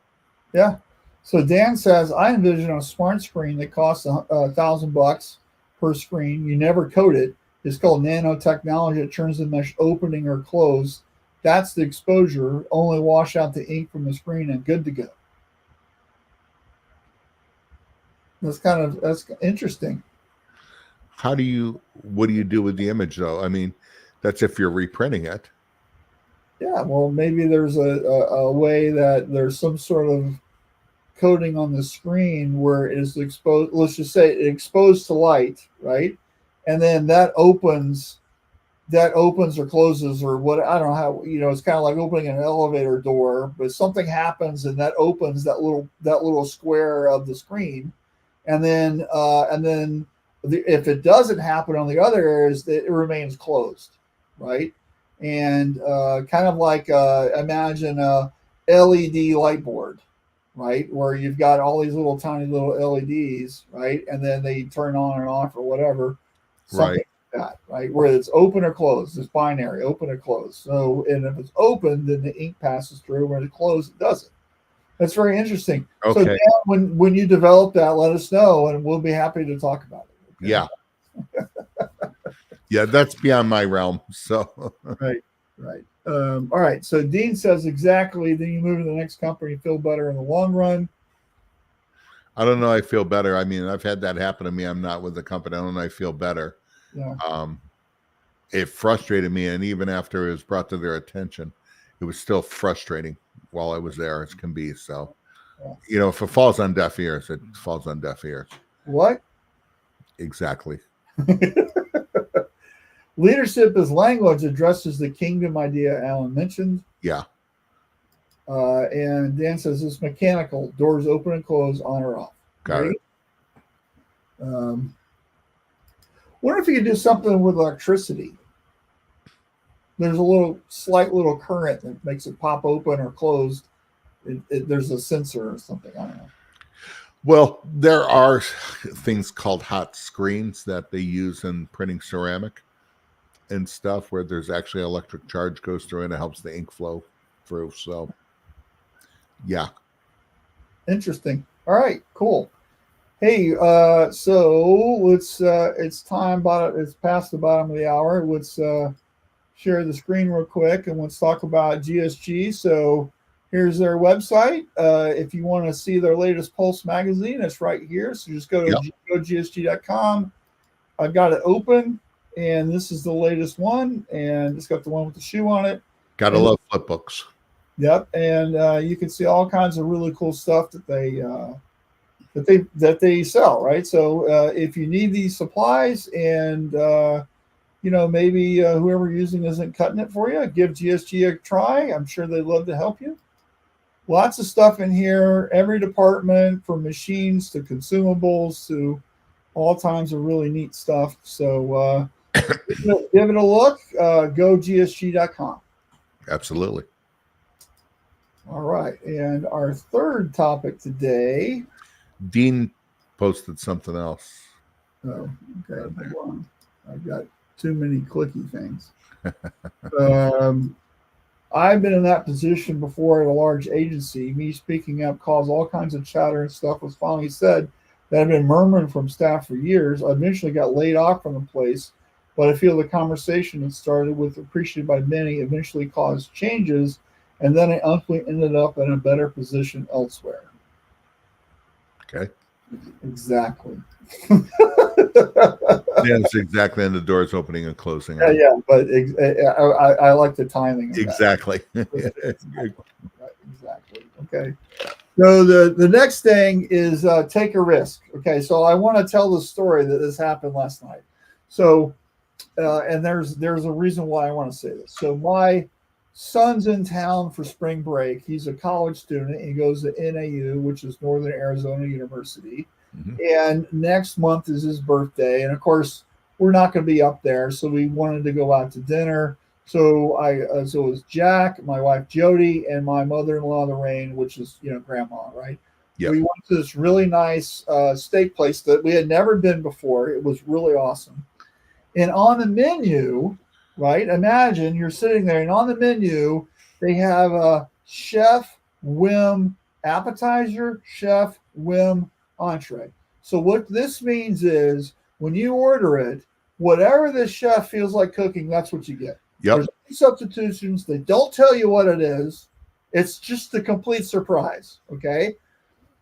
Speaker 1: Yeah. So Dan says, I envision a smart screen that costs $1,000 per screen. You never coat it. It's called nanotechnology. It turns the mesh opening or closed. That's the exposure. Only wash out the ink from the screen and good to go. That's interesting.
Speaker 2: What do you do with the image though? I mean, that's if you're reprinting it.
Speaker 1: Yeah, well, maybe there's a way that there's some sort of coating on the screen where it is exposed. Let's just say exposed to light, right? And then that opens or closes or what, I don't know how, it's kind of like opening an elevator door, but something happens and that opens that little square of the screen. And then if it doesn't happen on the other areas, it remains closed, right? And kind of like imagine a LED light board, right? Where you've got all these tiny little LEDs, right? And then they turn on and off or whatever. Something like that, right? Where it's open or closed. It's binary, open or closed. So, and if it's open, then the ink passes through. When it's closed, it doesn't. That's very interesting.
Speaker 2: Okay.
Speaker 1: So Dan, when you develop that, let us know, and we'll be happy to talk about it. Okay?
Speaker 2: Yeah. Yeah, that's beyond my realm. So
Speaker 1: right. Right. All right. So Dean says exactly. Then you move to the next company, feel better in the long run.
Speaker 2: I don't know. I feel better. I mean, I've had that happen to me. I'm not with the company. I don't know. I feel better.
Speaker 1: Yeah.
Speaker 2: It frustrated me, and even after it was brought to their attention, it was still frustrating while I was there as can be. So,
Speaker 1: Yeah.
Speaker 2: if it falls on deaf ears, it falls on deaf ears.
Speaker 1: What?
Speaker 2: Exactly.
Speaker 1: Leadership as language addresses the kingdom idea Alan mentioned.
Speaker 2: Yeah.
Speaker 1: And Dan says it's mechanical. Doors open and close, on or off.
Speaker 2: Got it.
Speaker 1: Wonder if you could do something with electricity. There's a slight little current that makes it pop open or closed. There's a sensor or something. I don't know.
Speaker 2: Well, there are things called hot screens that they use in printing ceramic and stuff where there's actually electric charge goes through and it helps the ink flow through. So, yeah.
Speaker 1: Interesting. All right, cool. Hey, so it's time, it's past the bottom of the hour. Let's share the screen real quick and let's talk about GSG. So here's their website. If you want to see their latest Pulse magazine, it's right here. So just go to gsg.com. I've got it open, and this is the latest one, and it's got the one with the shoe on it.
Speaker 2: Gotta love flip books.
Speaker 1: Yep, and you can see all kinds of really cool stuff that they sell, right? So if you need these supplies and maybe whoever you're using isn't cutting it for you, give GSG a try. I'm sure they'd love to help you. Lots of stuff in here, every department from machines to consumables to all kinds of really neat stuff. So give it a look. Go gsg.com.
Speaker 2: Absolutely.
Speaker 1: All right. And our third topic today.
Speaker 2: Dean posted something else.
Speaker 1: Oh, okay. Hold on. I've got too many clicky things. I've been in that position before at a large agency. Me speaking up caused all kinds of chatter and stuff was finally said that had been murmuring from staff for years. I eventually got laid off from the place, but I feel the conversation that started with appreciated by many eventually caused changes, and then I ultimately ended up in a better position elsewhere.
Speaker 2: Okay.
Speaker 1: Exactly.
Speaker 2: Yeah, it's exactly. And the doors opening and closing.
Speaker 1: Yeah, but I like the timing.
Speaker 2: Exactly.
Speaker 1: Exactly. Okay. So the next thing is take a risk. Okay, so I want to tell the story that this happened last night. So, and there's a reason why I want to say this. So my son's in town for spring break. He's a college student. He goes to NAU, which is Northern Arizona University. Mm-hmm. And next month is his birthday. And of course, we're not going to be up there. So we wanted to go out to dinner. So so it was Jack, my wife Jody, and my mother-in-law Lorraine, which is grandma, right? Yep. We went to this really nice steak place that we had never been before. It was really awesome. And on the menu, right? Imagine you're sitting there, and on the menu they have a chef whim appetizer, chef whim entree. So what this means is when you order it, whatever the chef feels like cooking, that's what you get.
Speaker 2: Yep.
Speaker 1: There's no substitutions. They don't tell you what it is. It's just a complete surprise. Okay.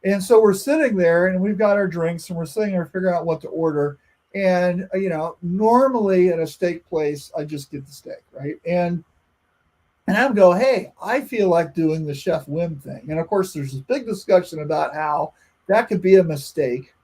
Speaker 1: And so we're sitting there and we've got our drinks and we're sitting there figuring out what to order. And, normally at a steak place, I just get the steak. Right. And I would go, hey, I feel like doing the chef whim thing. And of course, there's this big discussion about how that could be a mistake.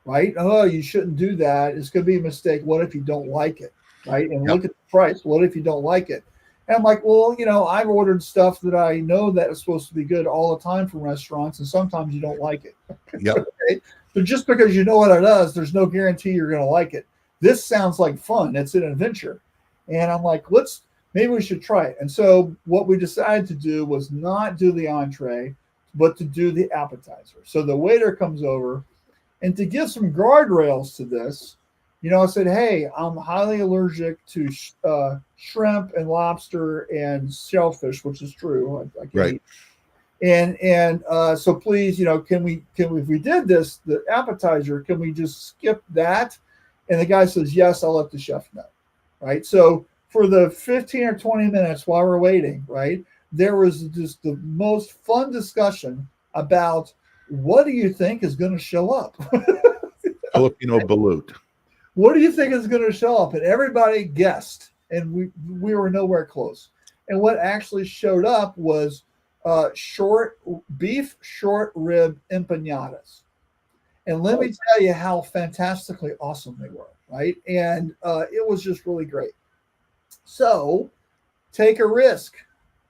Speaker 1: Right. Oh, you shouldn't do that. It's going to be a mistake. What if you don't like it? Right. And look at the price. What if you don't like it? And I'm like, well, I've ordered stuff that I know that is supposed to be good all the time from restaurants. And sometimes you don't like it.
Speaker 2: Yep.
Speaker 1: Okay? So just because you know what it is, there's no guarantee you're going to like it. This sounds like fun. It's an adventure. And I'm like, maybe we should try it. And so what we decided to do was not do the entree, but to do the appetizer. So the waiter comes over, and to give some guardrails to this, I said, hey, I'm highly allergic to shrimp and lobster and shellfish, which is true. I can't eat. And so please, can we, if we did this, the appetizer, can we just skip that? And the guy says, yes, I'll let the chef know. Right. So for the 15 or 20 minutes while we're waiting, right, there was just the most fun discussion about what do you think is going to show up?
Speaker 2: Filipino balut.
Speaker 1: What do you think is going to show up? And everybody guessed, and we were nowhere close. And what actually showed up was beef short rib empanadas. And let me tell you how fantastically awesome they were, right? And it was just really great. So take a risk,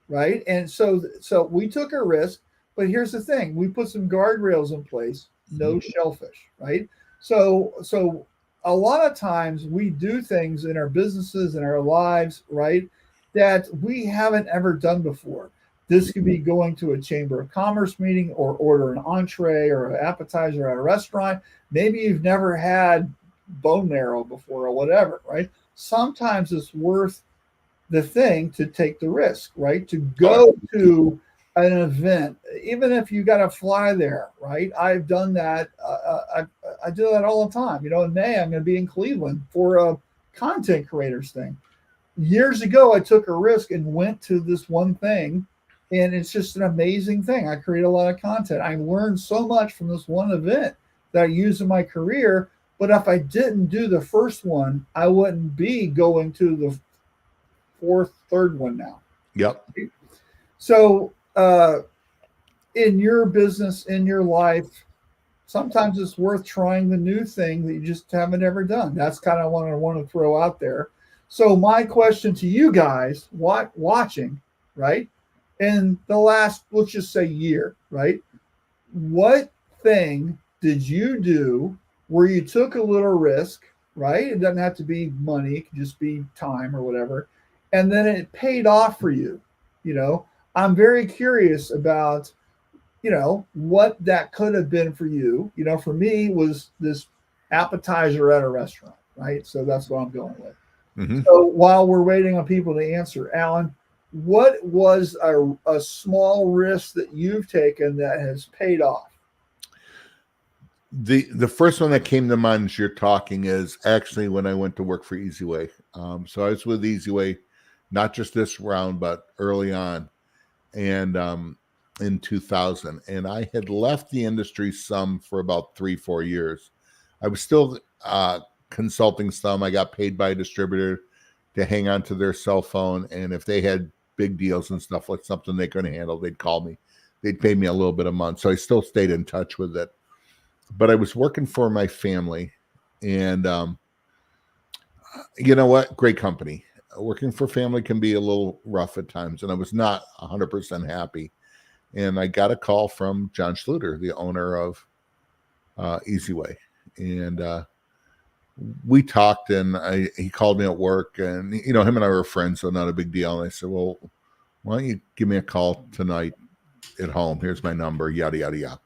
Speaker 1: right? And so we took a risk, but here's the thing: we put some guardrails in place. No shellfish, right? So a lot of times we do things in our businesses and our lives, right, that we haven't ever done before. This could be going to a chamber of commerce meeting or order an entree or an appetizer at a restaurant. Maybe you've never had bone marrow before or whatever, right? Sometimes it's worth the thing to take the risk, right? To go to an event, even if you got to fly there, right? I've done that. I do that all the time. In May, I'm going to be in Cleveland for a content creators thing. Years ago, I took a risk and went to this one thing, and it's just an amazing thing. I create a lot of content. I learned so much from this one event that I use in my career. But if I didn't do the first one, I wouldn't be going to the third one now.
Speaker 2: Yep.
Speaker 1: So in your business, in your life, sometimes it's worth trying the new thing that you just haven't ever done. That's kind of what I want to throw out there. So my question to you guys watching, right, in the last, let's just say year, right, what thing did you do where you took a little risk, right? It doesn't have to be money. It can just be time or whatever. And then it paid off for you. I'm very curious about, what that could have been for you. For me, it was this appetizer at a restaurant, right? So that's what I'm going with.
Speaker 2: Mm-hmm.
Speaker 1: So while we're waiting on people to answer, Alan, what was a small risk that you've taken that has paid off?
Speaker 2: The first one that came to mind as you're talking is actually when I went to work for Easy Way. So I was with Easy Way, not just this round, but early on, and in 2000. And I had left the industry some for about 3-4 years. I was still consulting some. I got paid by a distributor to hang on to their cell phone, and if they had big deals and stuff like something they couldn't handle, they'd call me. They'd pay me a little bit a month. So I still stayed in touch with it. But I was working for my family, and you know what? Great company. Working for family can be a little rough at times, and I was not 100% happy. And I got a call from John Schluter, the owner of Easy Way, and we talked. And he called me at work, and him and I were friends, so not a big deal. And I said, "Well, why don't you give me a call tonight at home? Here's my number. Yada yada yada."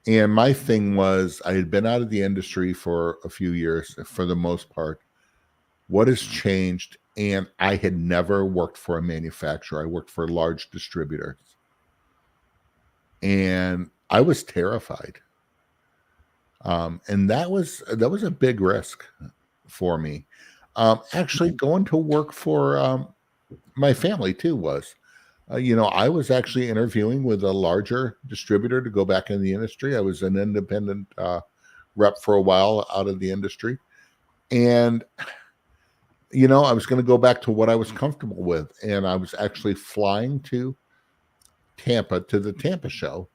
Speaker 2: And my thing was, I had been out of the industry for a few years, for the most part. What has changed? And I had never worked for a manufacturer. I worked for large distributors. And I was terrified. And that was a big risk for me. Actually, going to work for my family, too, was. I was actually interviewing with a larger distributor to go back in the industry. I was an independent rep for a while out of the industry. And, I was going to go back to what I was comfortable with. And I was actually flying to Tampa, to the Tampa show.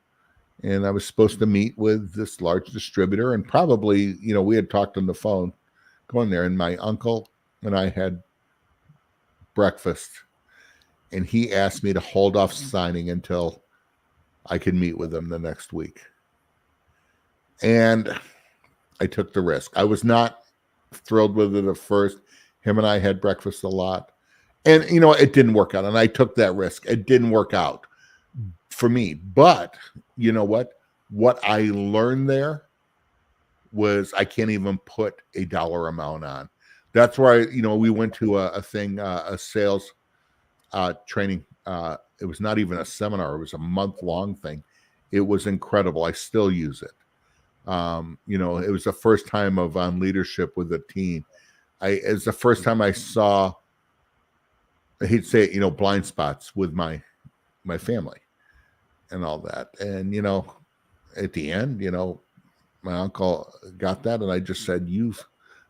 Speaker 2: And I was supposed to meet with this large distributor. And probably, we had talked on the phone going there. And my uncle and I had breakfast. And he asked me to hold off signing until I could meet with him the next week. And I took the risk. I was not thrilled with it at first. Him and I had breakfast a lot. And, it didn't work out. And I took that risk. It didn't work out for me. But you know what? What I learned there was I can't even put a dollar amount on. That's why, we went to a thing, a sales training. It was not even a seminar. It was a month-long thing. It was incredible. I still use it. It was the first time of leadership with a team. It's the first time I saw I hate to say it, blind spots with my family and all that. And, at the end, my uncle got that. And I just said, I don't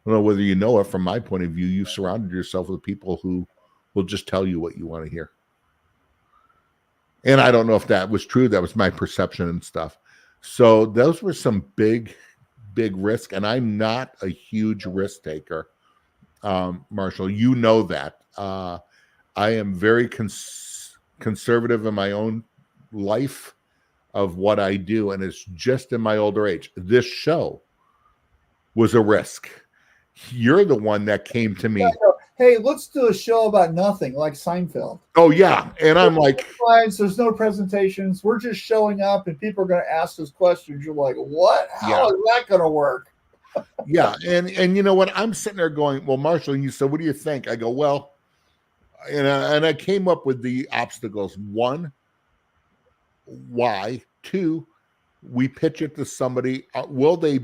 Speaker 2: know whether you know it, from my point of view, you've surrounded yourself with people who will just tell you what you want to hear. And I don't know if that was true. That was my perception and stuff. So those were some big risk. And I'm not a huge risk taker. Marshall, you know that. I am very conservative in my own life of what I do. And it's just in my older age. This show was a risk. You're the one that came to me.
Speaker 1: Hey, let's do a show about nothing, like Seinfeld.
Speaker 2: Oh, yeah. And I'm like,
Speaker 1: there's no presentations. We're just showing up and people are going to ask us questions. You're like, what? How is that going to work?
Speaker 2: Yeah. And you know what? I'm sitting there going, well, Marshall, you said, what do you think? I go, well, and I came up with the obstacles. 1, why? 2, we pitch it to somebody. Will they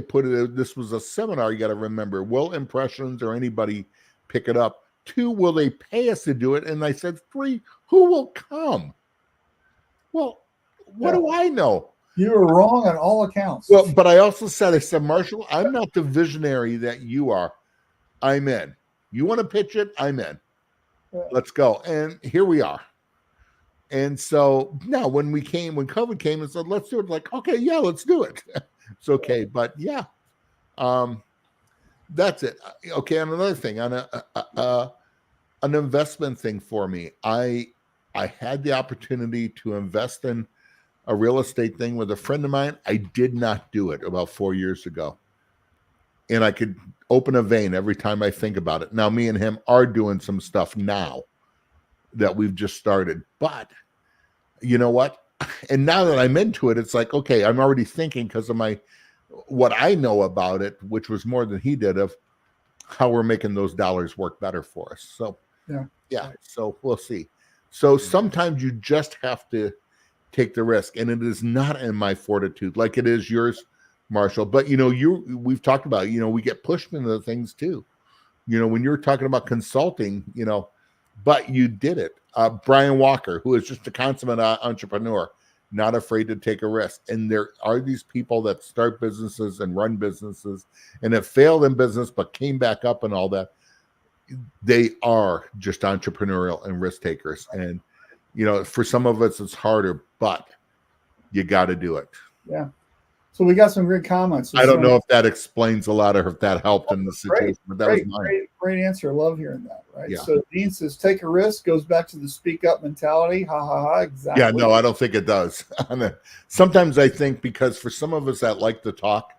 Speaker 2: put it? This was a seminar. You got to remember, will Impressions or anybody pick it up? 2, will they pay us to do it? And I said, 3, who will come? Well, what do I know?
Speaker 1: You were wrong on all accounts.
Speaker 2: Well, but I also said, Marshall, I'm not the visionary that you are. I'm in. You want to pitch it? I'm in. Let's go. And here we are. And so now when COVID came and said, let's do it, like, okay, yeah, let's do it. It's okay. But yeah, that's it. Okay. And another thing, on an investment thing for me, I had the opportunity to invest in a real estate thing with a friend of mine. I did not do it about 4 years ago. And I could open a vein every time I think about it. Now, me and him are doing some stuff now that we've just started. But you know what? And now that I'm into it, it's like, okay, I'm already thinking, because of what I know about it, which was more than he did, of how we're making those dollars work better for us. So yeah. So we'll see. So sometimes you just have to take the risk, and it is not in my fortitude like it is yours, Marshall. But we've talked about, we get pushed into the things too. When you're talking about consulting, but you did it. Brian Walker, who is just a consummate entrepreneur, not afraid to take a risk. And there are these people that start businesses and run businesses and have failed in business but came back up and all that. They are just entrepreneurial and risk takers. And for some of us, it's harder, but you got to do it.
Speaker 1: Yeah. So we got some great comments.
Speaker 2: I don't know if that explains a lot or if that helped in the situation, but that was mine.
Speaker 1: Great answer. Love hearing that. Right.
Speaker 2: Yeah.
Speaker 1: So Dean says, take a risk, goes back to the speak up mentality. Ha ha ha. Exactly.
Speaker 2: Yeah, no, I don't think it does. Sometimes I think, because for some of us that like to talk,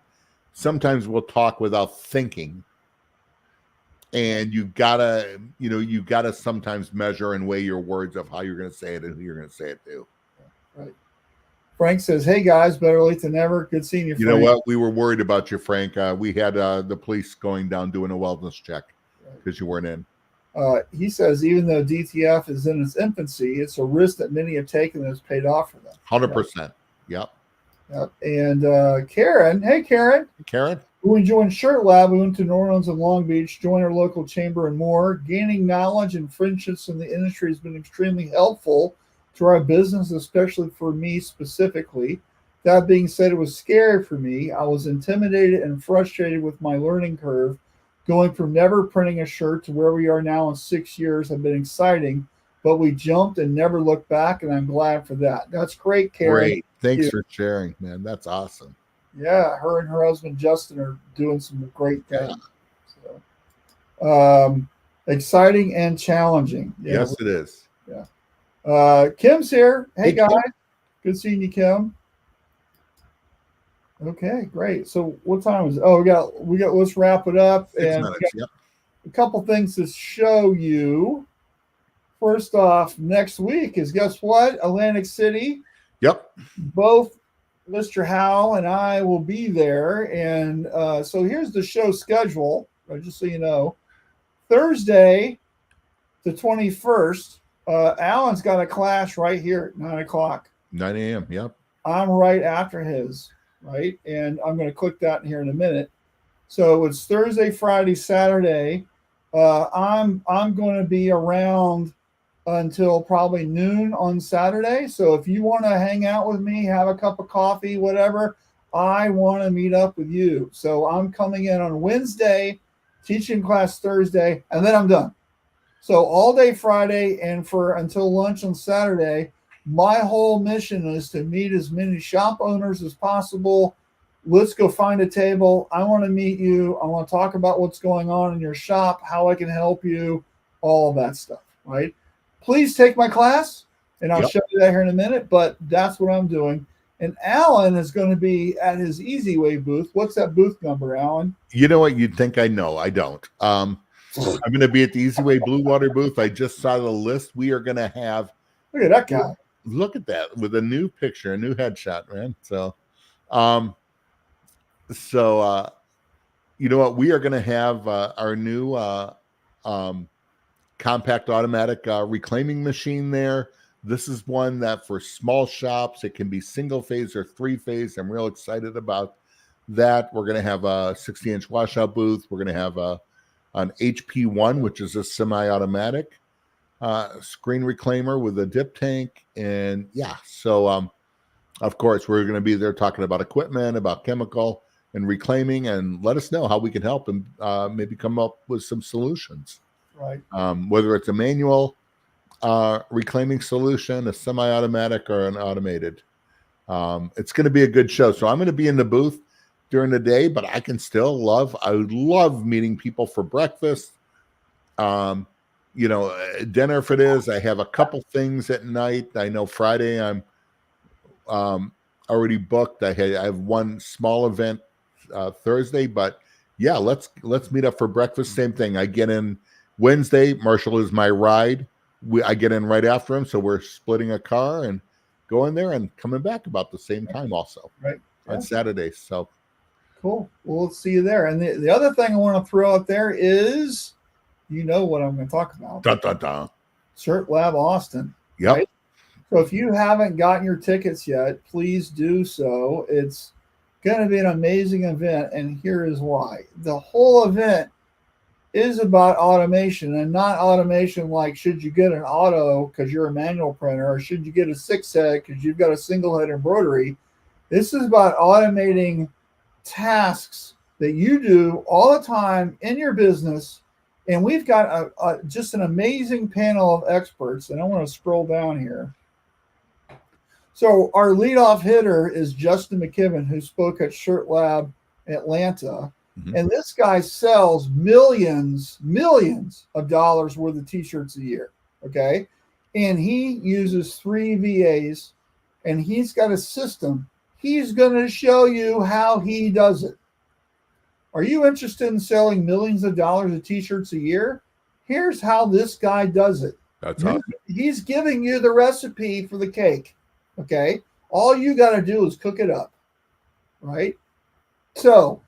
Speaker 2: sometimes we'll talk without thinking. And you gotta sometimes measure and weigh your words of how you're going to say it and who you're going to say it to.
Speaker 1: Right. Frank says, hey guys, better late than never. Good seeing you, Frank.
Speaker 2: You know what? We were worried about you, Frank. We had the police going down doing a wellness check because you weren't in.
Speaker 1: He says, even though DTF is in its infancy, it's a risk that many have taken that has paid off for them.
Speaker 2: 100%. Yep.
Speaker 1: And Karen, hey Karen. We joined Shirt Lab. We went to New Orleans and Long Beach, joined our local chamber and more. Gaining knowledge and friendships in the industry has been extremely helpful to our business, especially for me specifically. That being said, it was scary for me. I was intimidated and frustrated with my learning curve. Going from never printing a shirt to where we are now in 6 years have been exciting, but we jumped and never looked back, and I'm glad for that. That's great, Karen.
Speaker 2: Great. Thanks for sharing, man. That's awesome.
Speaker 1: Yeah, her and her husband Justin are doing some great things. Yeah. So, exciting and challenging. Yeah,
Speaker 2: yes, it is.
Speaker 1: Yeah. Kim's here. Hey guys,
Speaker 2: Kim.
Speaker 1: Good seeing you, Kim. Okay, great. So what time is it? Oh, we got. Let's wrap it up.
Speaker 2: 6 minutes. Yep.
Speaker 1: A couple things to show you. First off, next week is, guess what? Atlantic City.
Speaker 2: Yep.
Speaker 1: Both Mr. Howe and I will be there. And so here's the show schedule, just so you know. Thursday, the 21st, Alan's got a class right here at 9 o'clock.
Speaker 2: 9 a.m. Yep.
Speaker 1: I'm right after his, right? And I'm going to click that here in a minute. So it's Thursday, Friday, Saturday. I'm going to be around until probably noon on Saturday. So if you want to hang out with me, have a cup of coffee, whatever, I want to meet up with you. So I'm coming in on Wednesday, teaching class Thursday, and then I'm done. So all day Friday and for until lunch on Saturday, my whole mission is to meet as many shop owners as possible. Let's go find a table. I want to meet you. I want to talk about what's going on in your shop, how I can help you, all of that stuff, right? Please take my class, and I'll show you that here in a minute, but that's what I'm doing. And Alan is going to be at his Easy Way booth. What's that booth number, Alan?
Speaker 2: You know what? You'd think I know. I don't. I'm going to be at the Easy Way Blue Water booth. I just saw the list. We are going to have.
Speaker 1: Look at that guy.
Speaker 2: Look at that with a new picture, a new headshot, man. So, you know what? We are going to have our new compact automatic reclaiming machine there. This is one that for small shops, it can be single phase or 3-phase. I'm real excited about that. We're going to have a 60-inch washout booth. We're going to have an HP1, which is a semi-automatic screen reclaimer with a dip tank. And so of course, we're going to be there talking about equipment, about chemical and reclaiming, and let us know how we can help and maybe come up with some solutions.
Speaker 1: Right.
Speaker 2: Whether it's a manual reclaiming solution, a semi-automatic, or an automated. It's going to be a good show. So I'm going to be in the booth during the day, but I can still I would love meeting people for breakfast. Dinner if it is. I have a couple things at night. I know Friday I'm already booked. I have one small event Thursday, but let's meet up for breakfast. Same thing. I get in Wednesday. Marshall is my ride. I get in right after him, so we're splitting a car and going there and coming back about the same time also.
Speaker 1: Right.
Speaker 2: On Saturday. So
Speaker 1: cool. Well, we'll see you there. And the other thing I want to throw out there is, you know what I'm going to talk about.
Speaker 2: Dun, dun, dun.
Speaker 1: Shirt Lab Austin.
Speaker 2: Yep.
Speaker 1: Right? So if you haven't gotten your tickets yet, please do so. It's going to be an amazing event, and here is why. The whole event is about automation, and not automation like should you get an auto because you're a manual printer, or should you get a 6-head because you've got a single head embroidery. This is about automating tasks that you do all the time in your business. And we've got just an amazing panel of experts. And I want to scroll down here. So our leadoff hitter is Justin McKibben, who spoke at Shirt Lab Atlanta. Mm-hmm. And this guy sells millions of dollars worth of t-shirts a year. Okay. And he uses 3 VAs, and he's got a system. He's going to show you how he does it. Are you interested in selling millions of dollars of t-shirts a year? Here's how this guy does it.
Speaker 2: That's awesome.
Speaker 1: He's giving you the recipe for the cake. Okay. All you got to do is cook it up. Right. So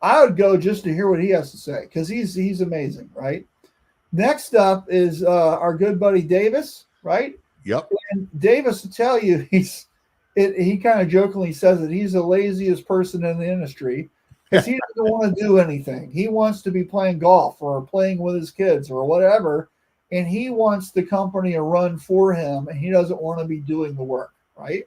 Speaker 1: I would go just to hear what he has to say, because he's amazing. Right. Next up is our good buddy Davis. Right.
Speaker 2: Yep.
Speaker 1: And Davis, to tell you, he kind of jokingly says that he's the laziest person in the industry, because he doesn't want to do anything. He wants to be playing golf or playing with his kids or whatever, and he wants the company to run for him, and he doesn't want to be doing the work, right?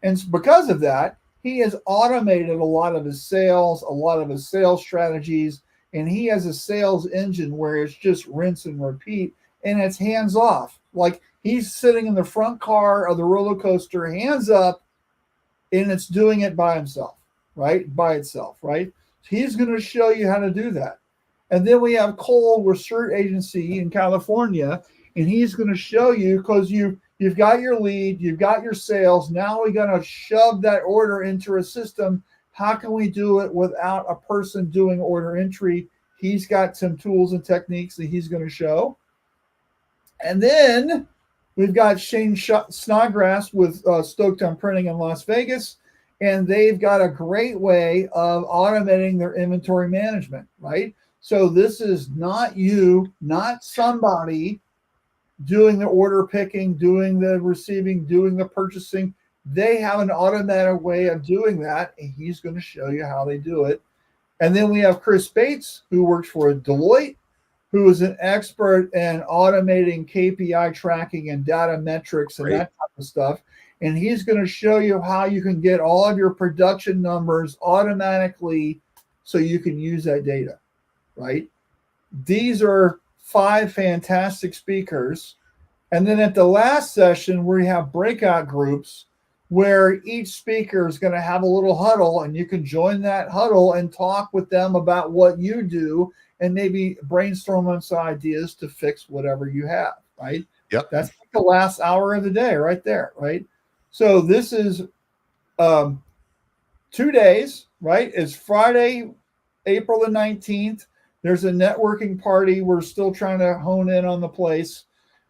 Speaker 1: And because of that, he has automated a lot of his sales, a lot of his sales strategies, and he has a sales engine where it's just rinse and repeat, and it's hands off. Like he's sitting in the front car of the roller coaster, hands up, and it's doing it by himself. Right? By itself, right? He's going to show you how to do that. And then we have Cole with Shirt Agency in California, and he's going to show you, because you've got your lead, you've got your sales. Now we're going to shove that order into a system. How can we do it without a person doing order entry? He's got some tools and techniques that he's going to show. And then we've got Shane Snodgrass with Stoketown Printing in Las Vegas. And they've got a great way of automating their inventory management, right? So this is not you, not somebody doing the order picking, doing the receiving, doing the purchasing. They have an automatic way of doing that, and he's going to show you how they do it. And then we have Chris Bates, who works for Deloitte, who is an expert in automating KPI tracking and data metrics and
Speaker 2: Great.
Speaker 1: that type of stuff. And he's going to show you how you can get all of your production numbers automatically so you can use that data, right? These are 5 fantastic speakers. And then at the last session, we have breakout groups where each speaker is going to have a little huddle, and you can join that huddle and talk with them about what you do and maybe brainstorm on some ideas to fix whatever you have, right?
Speaker 2: Yep.
Speaker 1: That's like the last hour of the day right there, right? So this is 2 days, right? It's Friday, April the 19th. There's a networking party. We're still trying to hone in on the place.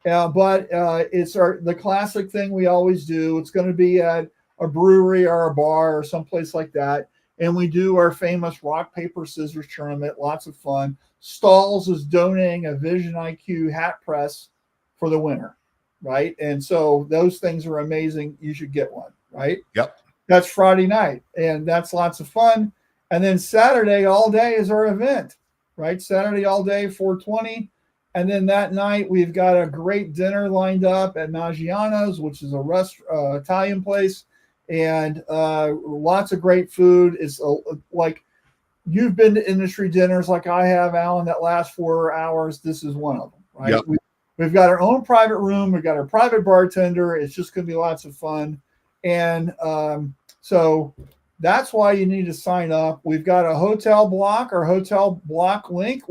Speaker 1: But it's the classic thing we always do. It's going to be at a brewery or a bar or someplace like that. And we do our famous rock, paper, scissors tournament. Lots of fun. Stalls is donating a Vision IQ hat press for the winner, right? And so those things are amazing. You should get one, right?
Speaker 2: Yep.
Speaker 1: That's Friday night, and that's lots of fun. And then Saturday all day is our event, right? Saturday all day, 420. And then that night, we've got a great dinner lined up at Maggiano's, which is a Italian place, and lots of great food. It's like you've been to industry dinners like I have, Alan, that last 4 hours. This is one of them, right?
Speaker 2: Yep.
Speaker 1: We've got our own private room. We've got our private bartender. It's just going to be lots of fun. And so that's why you need to sign up. We've got a hotel block. Our hotel block link,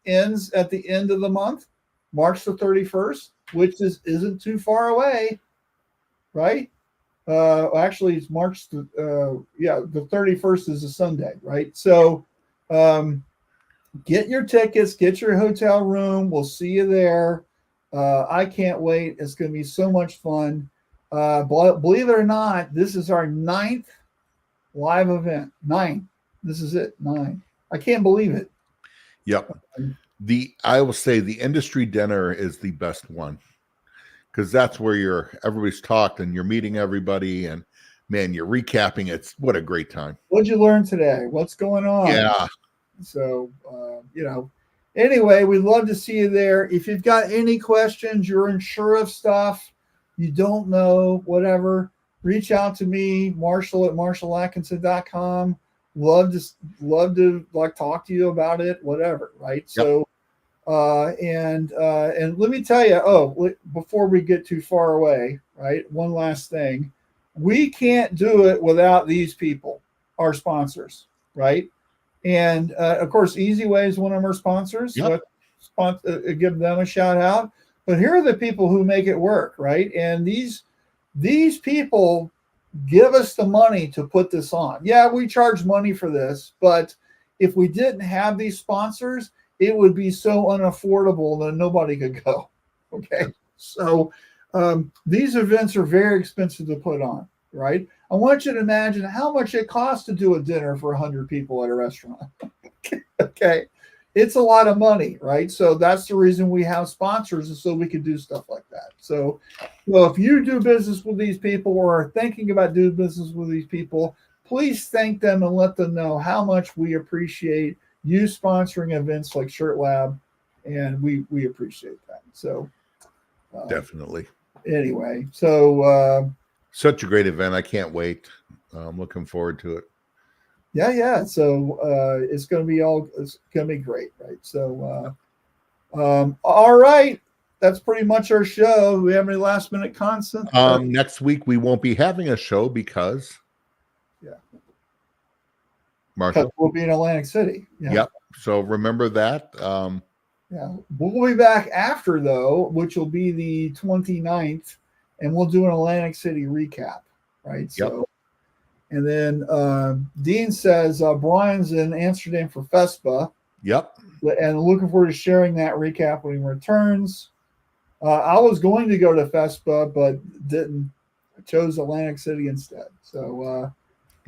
Speaker 1: ends at the end of the month, March the 31st, which isn't too far away, right? Actually, it's March. The 31st is a Sunday, right? So get your tickets, get your hotel room. We'll see you there. I can't wait. It's going to be so much fun. Believe it or not, this is our 9th live event. 9. This is it. 9. I can't believe it.
Speaker 2: Yep. I will say the industry dinner is the best one, because that's where everybody's talked and you're meeting everybody, and man, you're recapping. What a great time.
Speaker 1: What'd you learn today? What's going on?
Speaker 2: Yeah.
Speaker 1: So, anyway, we'd love to see you there. If you've got any questions, you're unsure of stuff, you don't know, whatever, reach out to me, Marshall at marshallatkinson.com. Love to talk to you about it, whatever, right? Yep. So, and let me tell you, before we get too far away, right? One last thing. We can't do it without these people, our sponsors, right? And of course, Easy Way is one of our sponsors.
Speaker 2: Yep.
Speaker 1: Give them a shout out. But here are the people who make it work, right? And these people give us the money to put this on. Yeah, we charge money for this, but if we didn't have these sponsors, it would be so unaffordable that nobody could go. Okay, so these events are very expensive to put on, right? I want you to imagine how much it costs to do a dinner for 100 people at a restaurant. Okay, it's a lot of money, right? So that's the reason we have sponsors, is so we can do stuff like that. So, if you do business with these people or are thinking about doing business with these people, please thank them and let them know how much we appreciate you sponsoring events like Shirt Lab, and we appreciate that. So,
Speaker 2: definitely.
Speaker 1: Anyway, so
Speaker 2: such a great event. I can't wait. I'm looking forward to it.
Speaker 1: Yeah. So it's going to be great, right? So, all right. That's pretty much our show. Do we have any last minute content?
Speaker 2: Next week we won't be having a show because Marshall,
Speaker 1: we'll be in Atlantic City. Yeah.
Speaker 2: Yep. So remember that.
Speaker 1: We'll be back after, though, which will be the 29th, and we'll do an Atlantic City recap, right? So, and then Dean says Brian's in Amsterdam for FESPA.
Speaker 2: Yep.
Speaker 1: And looking forward to sharing that recap when he returns. I was going to go to FESPA, but didn't. I chose Atlantic City instead. So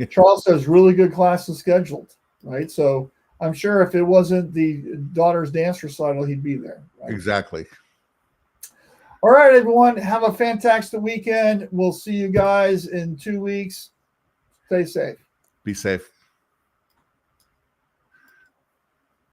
Speaker 1: Charles says really good classes scheduled, right? So I'm sure if it wasn't the daughter's dance recital, he'd be there. Right?
Speaker 2: Exactly.
Speaker 1: All right, everyone. Have a fantastic weekend. We'll see you guys in 2 weeks. Stay safe.
Speaker 2: Be safe.